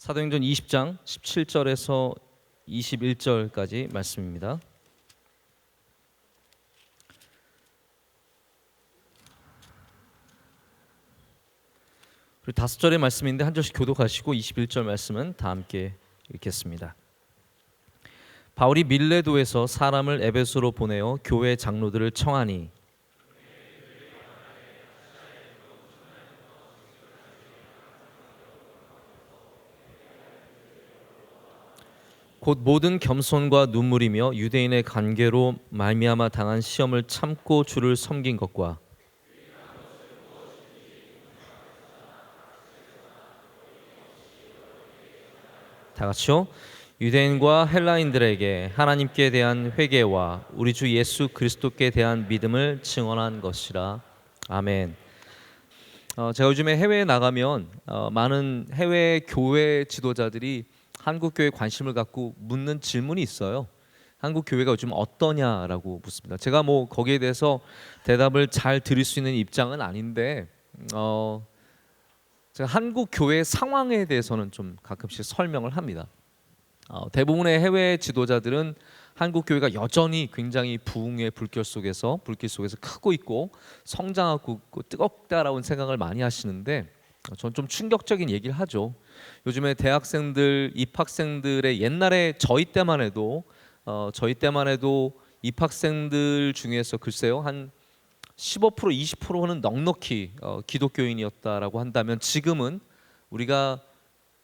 사도행전 20장 17절에서 21절까지 말씀입니다. 우리 5절의 말씀인데 한 절씩 교독하시고 21절 말씀은 다 함께 읽겠습니다. 바울이 밀레도에서 사람을 에베소로 보내어 교회 장로들을 청하니 곧 모든 겸손과 눈물이며 유대인의 관계로 말미암아 당한 시험을 참고 주를 섬긴 것과 다 같이요. 유대인과 헬라인들에게 하나님께 대한 회개와 우리 주 예수 그리스도께 대한 믿음을 증언한 것이라. 아멘. 제가 요즘에 해외에 나가면 많은 해외 교회 지도자들이 한국 교회에 관심을 갖고 묻는 질문이 있어요. 한국 교회가 요즘 어떠냐라고 묻습니다. 제가 뭐 거기에 대해서 대답을 잘 드릴 수 있는 입장은 아닌데 제가 한국 교회 상황에 대해서는 좀 가끔씩 설명을 합니다. 대부분의 해외 지도자들은 한국 교회가 여전히 굉장히 부흥의 불길 속에서 크고 있고 성장하고 있고 뜨겁다라고 생각을 많이 하시는데 저는 좀 충격적인 얘기를 하죠. 요즘에 대학생들, 입학생들의 옛날에 저희 때만 해도 입학생들 중에서 글쎄요 한 15% 20%는 넉넉히 기독교인이었다라고 한다면 지금은 우리가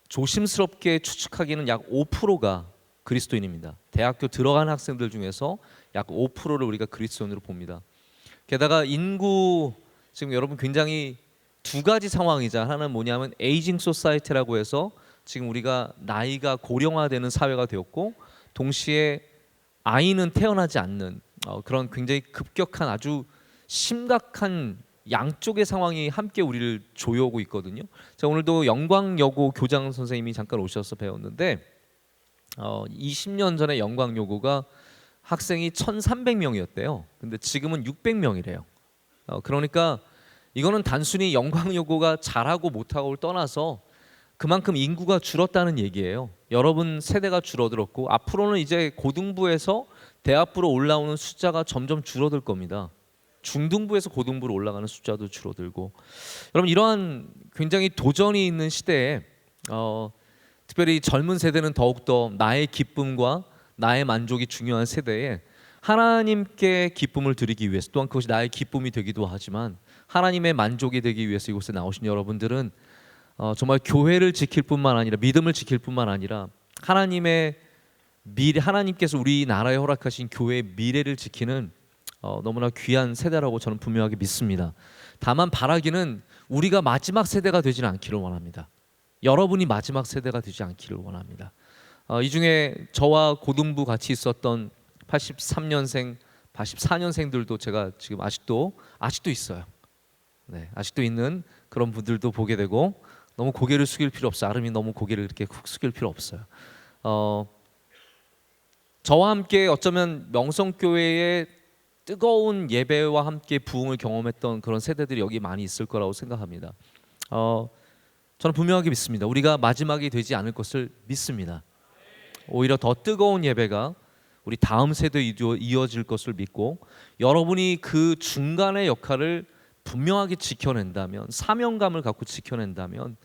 조심스럽게 추측하기는 약 5%가 그리스도인입니다. 대학교 들어간 학생들 중에서 약 5%를 우리가 그리스도인으로 봅니다. 게다가 인구 지금 여러분 굉장히 두 가지 상황이자 하나는 뭐냐면 에이징 소사이티라고 해서 지금 우리가 나이가 고령화되는 사회가 되었고 동시에 아이는 태어나지 않는 그런 굉장히 급격한 아주 심각한 양쪽의 상황이 함께 우리를 조여오고 있거든요. 제가 오늘도 영광여고 교장 선생님이 잠깐 오셔서 배웠는데 20년 전에 영광여고가 학생이 1,300명이었대요. 근데 지금은 600명이래요. 그러니까 이거는 단순히 영광여고가 잘하고 못하고를 떠나서 그만큼 인구가 줄었다는 얘기예요. 여러분 세대가 줄어들었고 앞으로는 이제 고등부에서 대학부로 올라오는 숫자가 점점 줄어들 겁니다. 중등부에서 고등부로 올라가는 숫자도 줄어들고 여러분 이러한 굉장히 도전이 있는 시대에 특별히 젊은 세대는 더욱더 나의 기쁨과 나의 만족이 중요한 세대에 하나님께 기쁨을 드리기 위해서 또한 그것이 나의 기쁨이 되기도 하지만 하나님의 만족이 되기 위해서 이곳에 나오신 여러분들은 정말 교회를 지킬 뿐만 아니라 믿음을 지킬 뿐만 아니라 하나님의 미래, 하나님께서 우리나라에 허락하신 교회의 미래를 지키는 너무나 귀한 세대라고 저는 분명하게 믿습니다. 다만 바라기는 우리가 마지막 세대가 되지는 않기를 원합니다. 여러분이 마지막 세대가 되지 않기를 원합니다. 이 중에 저와 고등부 같이 있었던 83년생, 84년생들도 제가 지금 아직도 있어요. 네, 아직도 있는 그런 분들도 보게 되고 너무 고개를 숙일 필요 없어요. 아름이 너무 고개를 이렇게 쿡 숙일 필요 없어요. 저와 함께 어쩌면 명성교회의 뜨거운 예배와 함께 부흥을 경험했던 그런 세대들이 여기 많이 있을 거라고 생각합니다. 저는 분명하게 믿습니다. 우리가 마지막이 되지 않을 것을 믿습니다. 오히려 더 뜨거운 예배가 우리 다음 세대에 이어질 것을 믿고 여러분이 그 중간의 역할을 분명하게 지켜낸다면 사명감을 갖고 지켜낸다면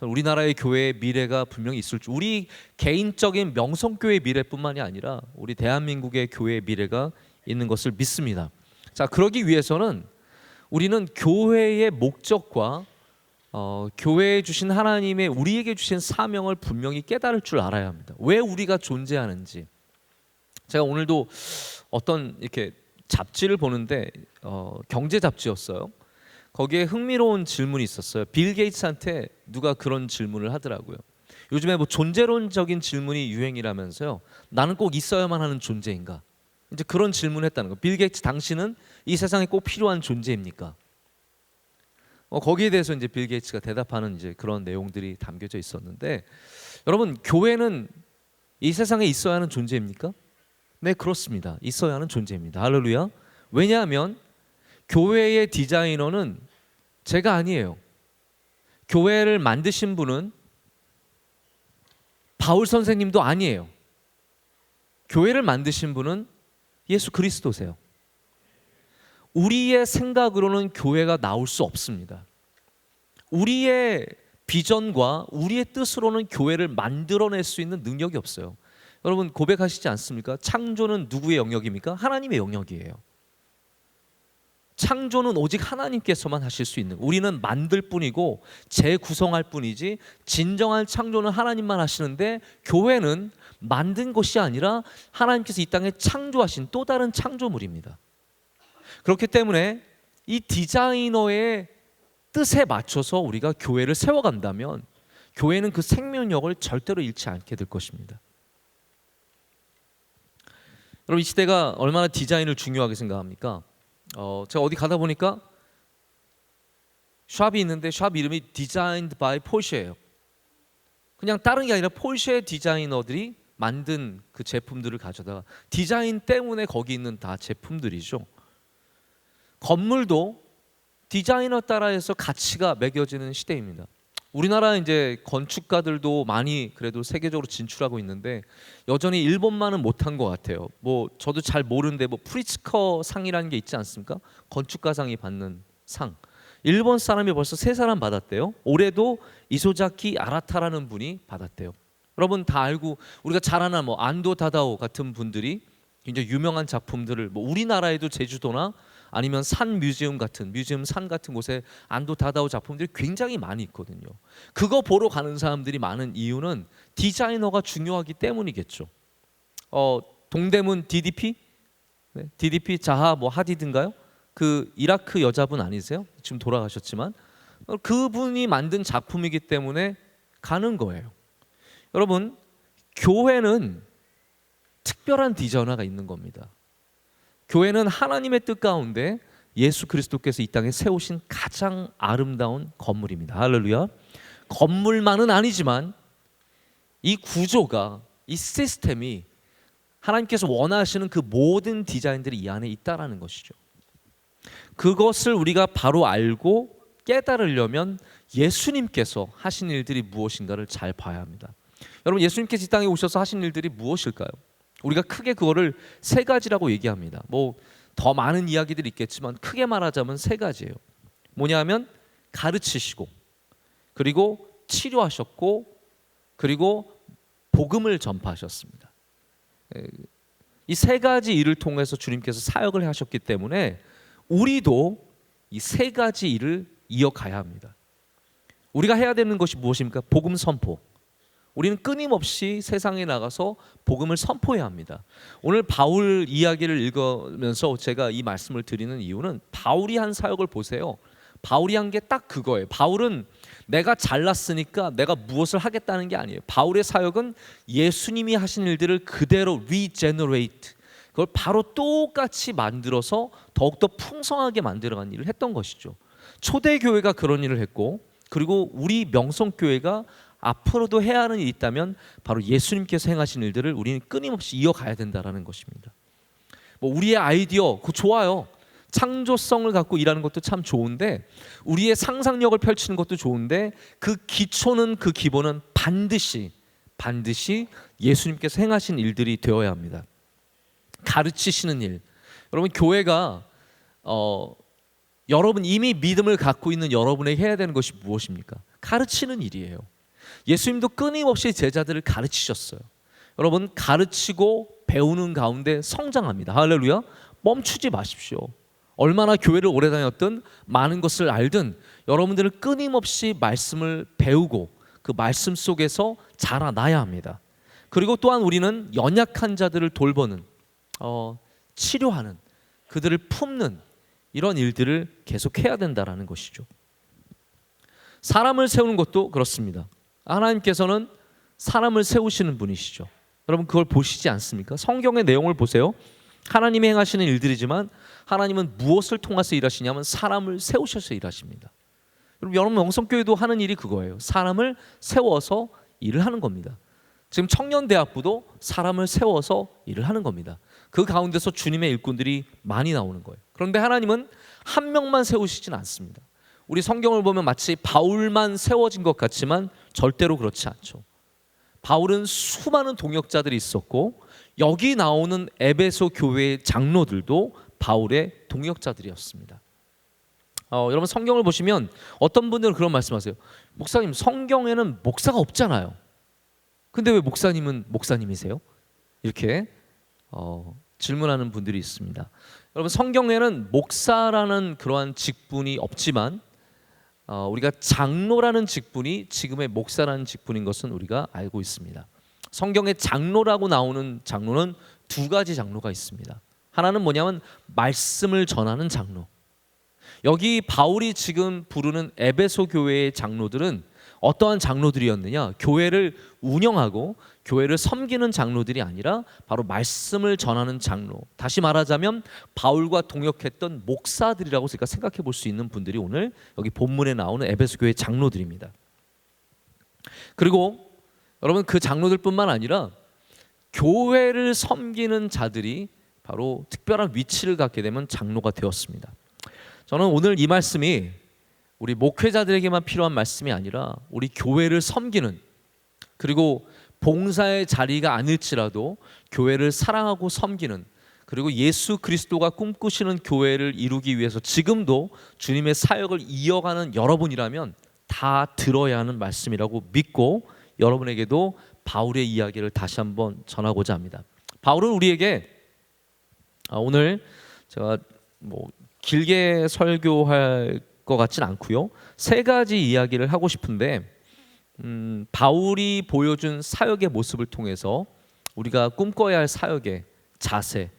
우리나라의 교회의 미래가 분명히 있을 줄 우리 개인적인 명성교회의 미래뿐만이 아니라 우리 대한민국의 교회의 미래가 있는 것을 믿습니다. 자, 그러기 위해서는 우리는 교회의 목적과 교회에 주신 하나님의 우리에게 주신 사명을 분명히 깨달을 줄 알아야 합니다. 왜 우리가 존재하는지. 제가 오늘도 어떤 이렇게 잡지를 보는데 경제 잡지였어요. 거기에 흥미로운 질문이 있었어요. 빌 게이츠한테 누가 그런 질문을 하더라고요. 요즘에 뭐 존재론적인 질문이 유행이라면서요. 나는 꼭 있어야만 하는 존재인가? 이제 그런 질문을 했다는 거예요. 빌 게이츠 당신은 이 세상에 꼭 필요한 존재입니까? 거기에 대해서 이제 빌 게이츠가 대답하는 이제 그런 내용들이 담겨져 있었는데 여러분 교회는 이 세상에 있어야 하는 존재입니까? 네, 그렇습니다. 있어야 하는 존재입니다. 할렐루야. 왜냐하면 교회의 디자이너는 제가 아니에요. 교회를 만드신 분은 바울 선생님도 아니에요. 교회를 만드신 분은 예수 그리스도세요. 우리의 생각으로는 교회가 나올 수 없습니다. 우리의 비전과 우리의 뜻으로는 교회를 만들어낼 수 있는 능력이 없어요. 여러분 고백하시지 않습니까? 창조는 누구의 영역입니까? 하나님의 영역이에요. 창조는 오직 하나님께서만 하실 수 있는, 우리는 만들 뿐이고 재구성할 뿐이지 진정한 창조는 하나님만 하시는데, 교회는 만든 것이 아니라 하나님께서 이 땅에 창조하신 또 다른 창조물입니다. 그렇기 때문에 이 디자이너의 뜻에 맞춰서 우리가 교회를 세워간다면 교회는 그 생명력을 절대로 잃지 않게 될 것입니다. 여러분 이 시대가 얼마나 디자인을 중요하게 생각합니까? 제가 어디 가다 보니까 샵이 있는데 샵 이름이 Designed by Porsche예요. 그냥 다른 게 아니라 포르쉐 디자이너들이 만든 그 제품들을 가져다가, 디자인 때문에 거기 있는 다 제품들이죠. 건물도 디자이너 따라해서 가치가 매겨지는 시대입니다. 우리나라 이제 건축가들도 많이 그래도 세계적으로 진출하고 있는데 여전히 일본만은 못한 것 같아요. 뭐 저도 잘 모르는데 뭐 프리츠커 상이라는 게 있지 않습니까? 건축가상이 받는 상. 일본 사람이 벌써 3사람 받았대요. 올해도 이소자키 아라타라는 분이 받았대요. 여러분 다 알고 우리가 잘 아는 뭐 안도 다다오 같은 분들이 굉장히 유명한 작품들을, 뭐 우리나라에도 제주도나 아니면 산 뮤지엄 같은 산 같은 곳에 안도 다다오 작품들이 굉장히 많이 있거든요. 그거 보러 가는 사람들이 많은 이유는 디자이너가 중요하기 때문이겠죠. 동대문 DDP? 네, DDP 자하 뭐 하디드인가요? 그 이라크 여자분 아니세요? 지금 돌아가셨지만 그분이 만든 작품이기 때문에 가는 거예요. 여러분 교회는 특별한 디자이너가 있는 겁니다. 교회는 하나님의 뜻 가운데 예수 그리스도께서 이 땅에 세우신 가장 아름다운 건물입니다. 할렐루야. 건물만은 아니지만 이 구조가, 이 시스템이 하나님께서 원하시는 그 모든 디자인들이 이 안에 있다라는 것이죠. 그것을 우리가 바로 알고 깨달으려면 예수님께서 하신 일들이 무엇인가를 잘 봐야 합니다. 여러분 예수님께서 이 땅에 오셔서 하신 일들이 무엇일까요? 우리가 크게 그거를 3가지라고 얘기합니다. 뭐 더 많은 이야기들이 있겠지만 크게 말하자면 3가지예요. 뭐냐면 가르치시고, 그리고 치료하셨고, 그리고 복음을 전파하셨습니다. 이 3가지 일을 통해서 주님께서 사역을 하셨기 때문에 우리도 이 3가지 일을 이어가야 합니다. 우리가 해야 되는 것이 무엇입니까? 복음 선포. 우리는 끊임없이 세상에 나가서 복음을 선포해야 합니다. 오늘 바울 이야기를 읽으면서 제가 이 말씀을 드리는 이유는 바울이 한 사역을 보세요. 바울이 한 게 딱 그거예요. 바울은 내가 잘났으니까 내가 무엇을 하겠다는 게 아니에요. 바울의 사역은 예수님이 하신 일들을 그대로 regenerate, 그걸 바로 똑같이 만들어서 더욱더 풍성하게 만들어가는 일을 했던 것이죠. 초대교회가 그런 일을 했고, 그리고 우리 명성교회가 앞으로도 해야 하는 일이 있다면 바로 예수님께서 행하신 일들을 우리는 끊임없이 이어가야 된다는 것입니다. 뭐 우리의 아이디어 그거 좋아요. 창조성을 갖고 일하는 것도 참 좋은데, 우리의 상상력을 펼치는 것도 좋은데, 그 기초는, 그 기본은 반드시 예수님께서 행하신 일들이 되어야 합니다. 가르치시는 일. 여러분 교회가 여러분 이미 믿음을 갖고 있는 여러분에게 해야 되는 것이 무엇입니까? 가르치는 일이에요. 예수님도 끊임없이 제자들을 가르치셨어요. 여러분 가르치고 배우는 가운데 성장합니다. 할렐루야. 멈추지 마십시오. 얼마나 교회를 오래 다녔든 많은 것을 알든 여러분들은 끊임없이 말씀을 배우고 그 말씀 속에서 자라나야 합니다. 그리고 또한 우리는 연약한 자들을 돌보는, 치료하는, 그들을 품는 이런 일들을 계속해야 된다는 것이죠. 사람을 세우는 것도 그렇습니다. 하나님께서는 사람을 세우시는 분이시죠. 여러분 그걸 보시지 않습니까? 성경의 내용을 보세요. 하나님이 행하시는 일들이지만 하나님은 무엇을 통해서 일하시냐면 사람을 세우셔서 일하십니다. 여러분 영성교회도 하는 일이 그거예요. 사람을 세워서 일을 하는 겁니다. 지금 청년대학부도 사람을 세워서 일을 하는 겁니다. 그 가운데서 주님의 일꾼들이 많이 나오는 거예요. 그런데 하나님은 한 명만 세우시진 않습니다. 우리 성경을 보면 마치 바울만 세워진 것 같지만 절대로 그렇지 않죠. 바울은 수많은 동역자들이 있었고 여기 나오는 에베소 교회의 장로들도 바울의 동역자들이었습니다. 여러분 성경을 보시면 어떤 분들은 그런 말씀하세요. 목사님, 성경에는 목사가 없잖아요. 근데 왜 목사님은 목사님이세요? 이렇게 질문하는 분들이 있습니다. 여러분 성경에는 목사라는 그러한 직분이 없지만 우리가 장로라는 직분이 지금의 목사라는 직분인 것은 우리가 알고 있습니다. 성경에 장로라고 나오는 장로는 두 가지 장로가 있습니다. 하나는 뭐냐면 말씀을 전하는 장로. 여기 바울이 지금 부르는 에베소 교회의 장로들은 어떠한 장로들이었느냐? 교회를 운영하고 교회를 섬기는 장로들이 아니라 바로 말씀을 전하는 장로. 다시 말하자면 바울과 동역했던 목사들이라고 우리가 생각해 볼 수 있는 분들이 오늘 여기 본문에 나오는 에베소 교회 장로들입니다. 그리고 여러분 그 장로들뿐만 아니라 교회를 섬기는 자들이 바로 특별한 위치를 갖게 되면 장로가 되었습니다. 저는 오늘 이 말씀이 우리 목회자들에게만 필요한 말씀이 아니라 우리 교회를 섬기는, 그리고 봉사의 자리가 아닐지라도 교회를 사랑하고 섬기는, 그리고 예수 그리스도가 꿈꾸시는 교회를 이루기 위해서 지금도 주님의 사역을 이어가는 여러분이라면 다 들어야 하는 말씀이라고 믿고 여러분에게도 바울의 이야기를 다시 한번 전하고자 합니다. 바울은 우리에게 오늘 제가 길게 설교할 것 같진 않고요. 세 가지 이야기를 하고 싶은데 바울이 보여준 사역의 모습을 통해서 우리가 꿈꿔야 할 사역의 자세,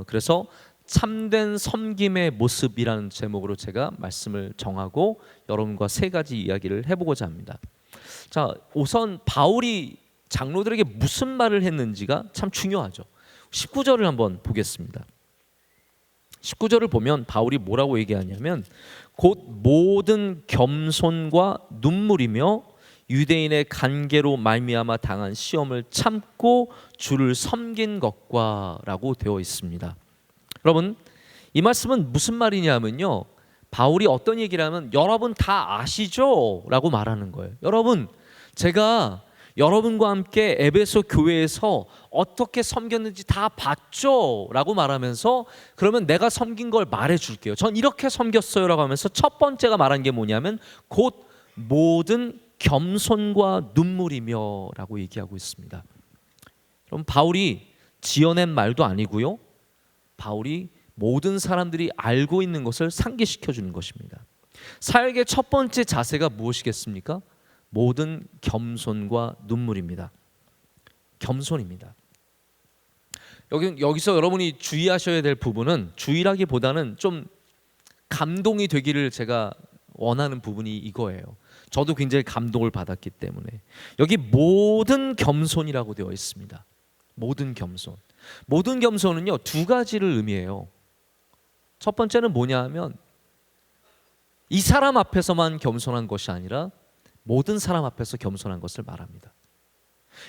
그래서 참된 섬김의 모습이라는 제목으로 제가 말씀을 정하고 여러분과 세 가지 이야기를 해보고자 합니다. 자, 우선 바울이 장로들에게 무슨 말을 했는지가 참 중요하죠. 19절을 한번 보겠습니다. 19절을 보면 바울이 뭐라고 얘기하냐면 곧 모든 겸손과 눈물이며 유대인의 간계로 말미암아 당한 시험을 참고 주를 섬긴 것과 라고 되어 있습니다. 여러분 이 말씀은 무슨 말이냐면요, 바울이 어떤 얘기를 하면 여러분 다 아시죠? 라고 말하는 거예요. 여러분, 제가 여러분과 함께 에베소 교회에서 어떻게 섬겼는지 다 봤죠? 라고 말하면서 그러면 내가 섬긴 걸 말해 줄게요. 전 이렇게 섬겼어요 라고 하면서 첫 번째가 말한 게 뭐냐면 곧 모든 겸손과 눈물이며 라고 얘기하고 있습니다. 그럼 바울이 지어낸 말도 아니고요, 바울이 모든 사람들이 알고 있는 것을 상기시켜 주는 것입니다. 사역의 첫 번째 자세가 무엇이겠습니까? 모든 겸손과 눈물입니다. 겸손입니다. 여기서 여러분이 주의하셔야 될 부분은, 주의라기보다는 좀 감동이 되기를 제가 원하는 부분이 이거예요. 저도 굉장히 감동을 받았기 때문에 여기 모든 겸손이라고 되어 있습니다. 모든 겸손. 모든 겸손은요 두 가지를 의미해요. 첫 번째는 뭐냐 하면 이 사람 앞에서만 겸손한 것이 아니라 모든 사람 앞에서 겸손한 것을 말합니다.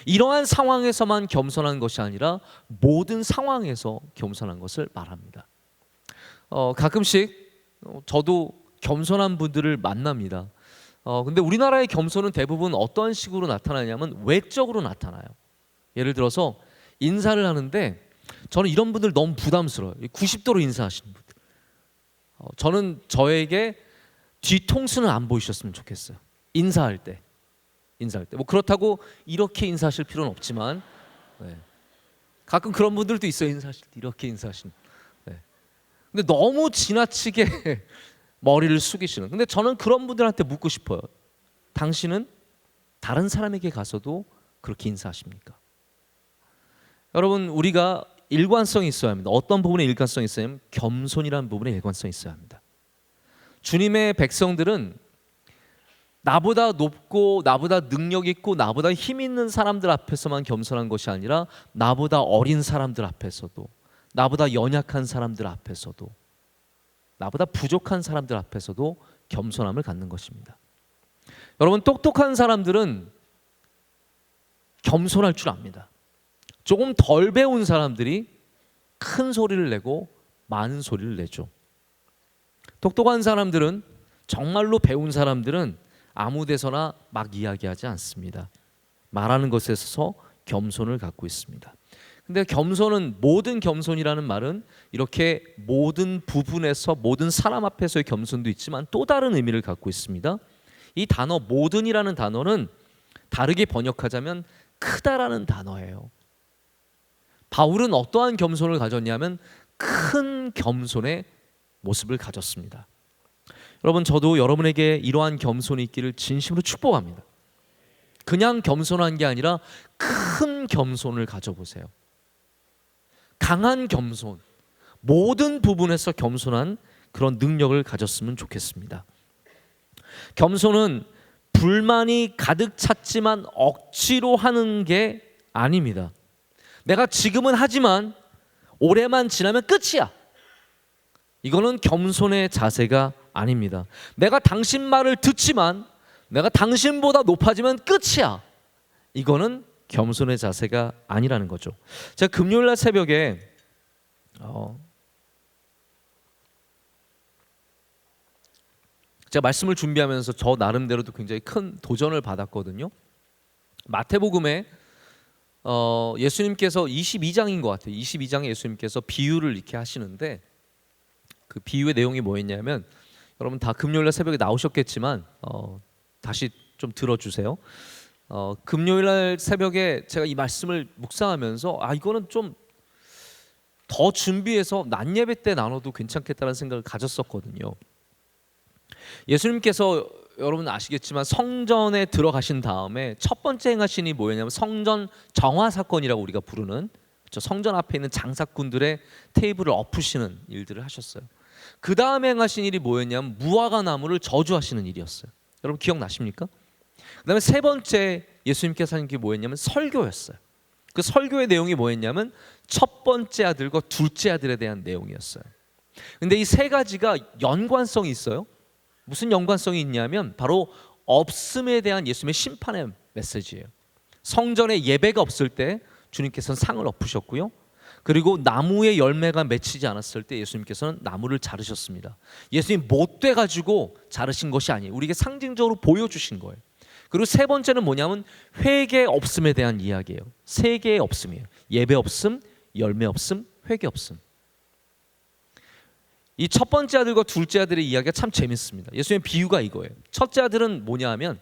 이러한 상황에서만 겸손한 것이 아니라 모든 상황에서 겸손한 것을 말합니다. 가끔씩 저도 겸손한 분들을 만납니다. 근데 우리나라의 겸손은 대부분 어떤 식으로 나타나냐면 외적으로 나타나요. 예를 들어서 인사를 하는데 저는 이런 분들 너무 부담스러워요. 90도로 인사하시는 분들. 저는 저에게 뒤통수는 안 보이셨으면 좋겠어요. 인사할 때 뭐 그렇다고 이렇게 인사하실 필요는 없지만 가끔 그런 분들도 있어요. 인사하실 때 이렇게 인사하시는. 근데 너무 지나치게 머리를 숙이시는. 근데 저는 그런 분들한테 묻고 싶어요. 당신은 다른 사람에게 가서도 그렇게 인사하십니까? 여러분, 우리가 일관성이 있어야 합니다. 어떤 부분에 일관성이 있어야 하면 겸손이라는 부분에 일관성이 있어야 합니다. 주님의 백성들은 나보다 높고 나보다 능력 있고 나보다 힘 있는 사람들 앞에서만 겸손한 것이 아니라 나보다 어린 사람들 앞에서도, 나보다 연약한 사람들 앞에서도, 나보다 부족한 사람들 앞에서도 겸손함을 갖는 것입니다. 여러분, 똑똑한 사람들은 겸손할 줄 압니다. 조금 덜 배운 사람들이 큰 소리를 내고 많은 소리를 내죠. 똑똑한 사람들은, 정말로 배운 사람들은 아무 데서나 막 이야기하지 않습니다. 말하는 것에 있어서 겸손을 갖고 있습니다. 근데 겸손은, 모든 겸손이라는 말은 이렇게 모든 부분에서 모든 사람 앞에서의 겸손도 있지만 또 다른 의미를 갖고 있습니다. 이 단어 모든이라는 단어는 다르게 번역하자면 크다라는 단어예요. 바울은 어떠한 겸손을 가졌냐면 큰 겸손의 모습을 가졌습니다. 여러분, 저도 여러분에게 이러한 겸손이 있기를 진심으로 축복합니다. 그냥 겸손한 게 아니라 큰 겸손을 가져보세요. 강한 겸손, 모든 부분에서 겸손한 그런 능력을 가졌으면 좋겠습니다. 겸손은 불만이 가득 찼지만 억지로 하는 게 아닙니다. 내가 지금은 하지만 올해만 지나면 끝이야. 이거는 겸손의 자세가 아닙니다. 내가 당신 말을 듣지만 내가 당신보다 높아지면 끝이야. 이거는 겸손의 자세가 아니라는 거죠. 제가 금요일날 새벽에 제가 말씀을 준비하면서 저 나름대로도 굉장히 큰 도전을 받았거든요. 마태복음에 예수님께서 22장인 것 같아요. 22장에 예수님께서 비유를 이렇게 하시는데 그 비유의 내용이 뭐였냐면, 여러분 다 금요일날 새벽에 나오셨겠지만 다시 좀 들어주세요. 금요일날 새벽에 제가 이 말씀을 묵상하면서 이거는 좀 더 준비해서 낮 예배 때 나눠도 괜찮겠다는 생각을 가졌었거든요. 예수님께서 여러분 아시겠지만 성전에 들어가신 다음에 첫 번째 행하신 일이 뭐였냐면 성전 정화 사건이라고 우리가 부르는, 성전 앞에 있는 장사꾼들의 테이블을 엎으시는 일들을 하셨어요. 그 다음에 행하신 일이 뭐였냐면 무화과 나무를 저주하시는 일이었어요. 여러분 기억나십니까? 그 다음에 세 번째 예수님께서 하신 게 뭐였냐면 설교였어요. 그 설교의 내용이 뭐였냐면 첫 번째 아들과 둘째 아들에 대한 내용이었어요. 근데 이 세 가지가 연관성이 있어요. 무슨 연관성이 있냐면 바로 없음에 대한 예수님의 심판의 메시지예요. 성전에 예배가 없을 때 주님께서는 상을 엎으셨고요. 그리고 나무의 열매가 맺히지 않았을 때 예수님께서는 나무를 자르셨습니다. 예수님 못돼 가지고 자르신 것이 아니에요. 우리에게 상징적으로 보여주신 거예요. 그리고 세 번째는 뭐냐면 회개 없음에 대한 이야기예요. 세 개의 없음이에요. 예배 없음, 열매 없음, 회개 없음. 이 첫 번째 아들과 둘째 아들의 이야기가 참 재밌습니다. 예수님의 비유가 이거예요. 첫째 아들은 뭐냐 하면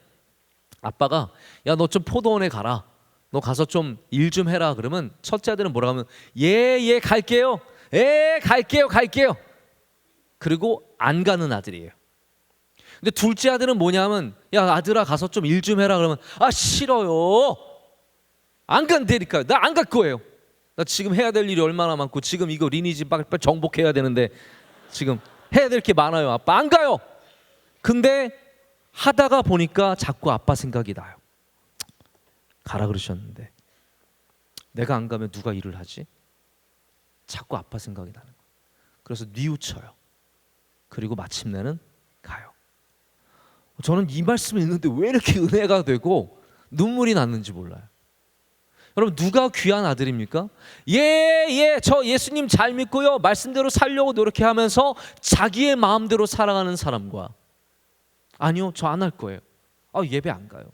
아빠가 야 너 좀 포도원에 가라. 너 가서 좀 일 좀 해라. 그러면 첫째 아들은 뭐라고 하면 예 갈게요. 갈게요. 그리고 안 가는 아들이에요. 근데 둘째 아들은 뭐냐 하면 야 아들아 가서 좀 일 좀 해라. 그러면 싫어요. 안 간다니까. 나 안 갈 거예요. 나 지금 해야 될 일이 얼마나 많고 지금 이거 리니지 빨리 정복해야 되는데 지금 해야 될 게 많아요. 아빠 안 가요. 근데 하다가 보니까 자꾸 아빠 생각이 나요. 가라 그러셨는데 내가 안 가면 누가 일을 하지? 자꾸 아빠 생각이 나는 거예요. 그래서 뉘우쳐요. 그리고 마침내는 가요. 저는 이 말씀을 읽는데 왜 이렇게 은혜가 되고 눈물이 났는지 몰라요. 여러분 누가 귀한 아들입니까? 저 예수님 잘 믿고요 말씀대로 살려고 노력해하면서 자기의 마음대로 살아가는 사람과 아니요 저 안 할 거예요. 예배 안 가요.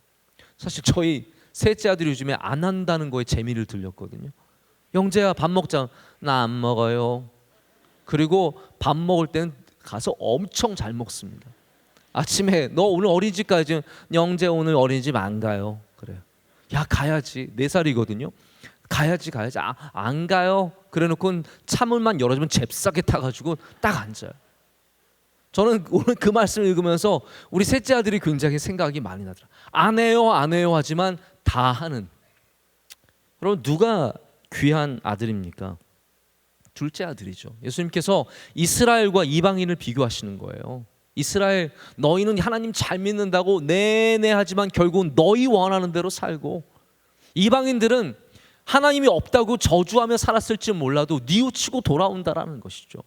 사실 저희 셋째 아들이 요즘에 안 한다는 거에 재미를 들렸거든요. 영재야 밥 먹자. 나 안 먹어요. 그리고 밥 먹을 때는 가서 엄청 잘 먹습니다. 아침에 너 오늘 어린이집 가야지. 영재 오늘 어린이집 안 가요. 그래요. 야 가야지. 4살이거든요. 가야지. 안 가요. 그래놓고 차문만 열어주면 잽싸게 타가지고 딱 앉아요. 저는 오늘 그 말씀을 읽으면서 우리 셋째 아들이 굉장히 생각이 많이 나더라. 안 해요 하지만 다 하는. 여러분 누가 귀한 아들입니까? 둘째 아들이죠. 예수님께서 이스라엘과 이방인을 비교하시는 거예요. 이스라엘 너희는 하나님 잘 믿는다고 네네 하지만 결국은 너희 원하는 대로 살고, 이방인들은 하나님이 없다고 저주하며 살았을지 몰라도 뉘우치고 돌아온다라는 것이죠.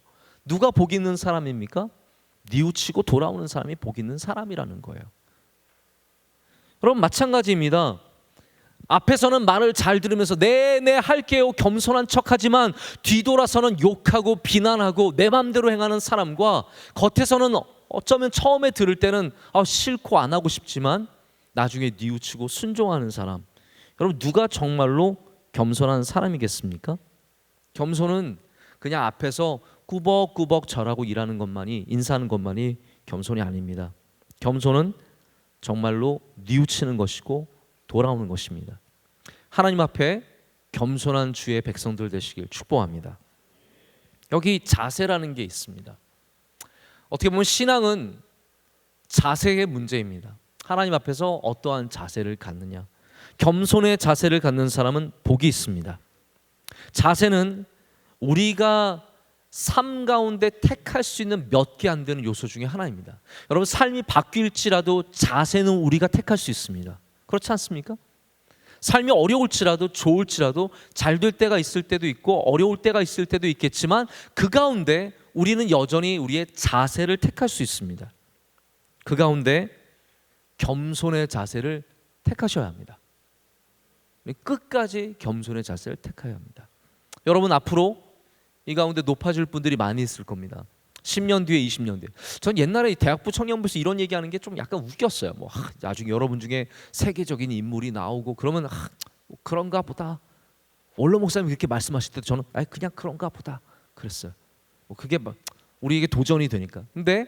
누가 복 있는 사람입니까? 뉘우치고 돌아오는 사람이 복 있는 사람이라는 거예요. 여러분 마찬가지입니다. 앞에서는 말을 잘 들으면서 네네 할게요 겸손한 척하지만 뒤돌아서는 욕하고 비난하고 내 맘대로 행하는 사람과 겉에서는 어쩌면 처음에 들을 때는 싫고 안 하고 싶지만 나중에 뉘우치고 순종하는 사람, 여러분 누가 정말로 겸손한 사람이겠습니까? 겸손은 그냥 앞에서 꾸벅꾸벅 절하고 일하는 것만이, 인사하는 것만이 겸손이 아닙니다. 겸손은 정말로 뉘우치는 것이고 돌아오는 것입니다. 하나님 앞에 겸손한 주의 백성들 되시길 축복합니다. 여기 자세라는 게 있습니다. 어떻게 보면 신앙은 자세의 문제입니다. 하나님 앞에서 어떠한 자세를 갖느냐. 겸손의 자세를 갖는 사람은 복이 있습니다. 자세는 우리가 삶 가운데 택할 수 있는 몇 개 안 되는 요소 중에 하나입니다. 여러분 삶이 바뀔지라도 자세는 우리가 택할 수 있습니다. 그렇지 않습니까? 삶이 어려울지라도 좋을지라도 잘 될 때가 있을 때도 있고 어려울 때가 있을 때도 있겠지만 그 가운데 우리는 여전히 우리의 자세를 택할 수 있습니다. 그 가운데 겸손의 자세를 택하셔야 합니다. 끝까지 겸손의 자세를 택해야 합니다. 여러분 앞으로 이 가운데 높아질 분들이 많이 있을 겁니다. 10년 뒤에 20년 뒤에. 전 옛날에 대학부 청년부에서 이런 얘기하는 게 좀 약간 웃겼어요. 나중에 여러분 중에 세계적인 인물이 나오고 그러면 뭐 그런가 보다. 원로 목사님이 그렇게 말씀하실 때도 저는 그냥 그런가 보다 그랬어요. 그게 막 우리에게 도전이 되니까. 근데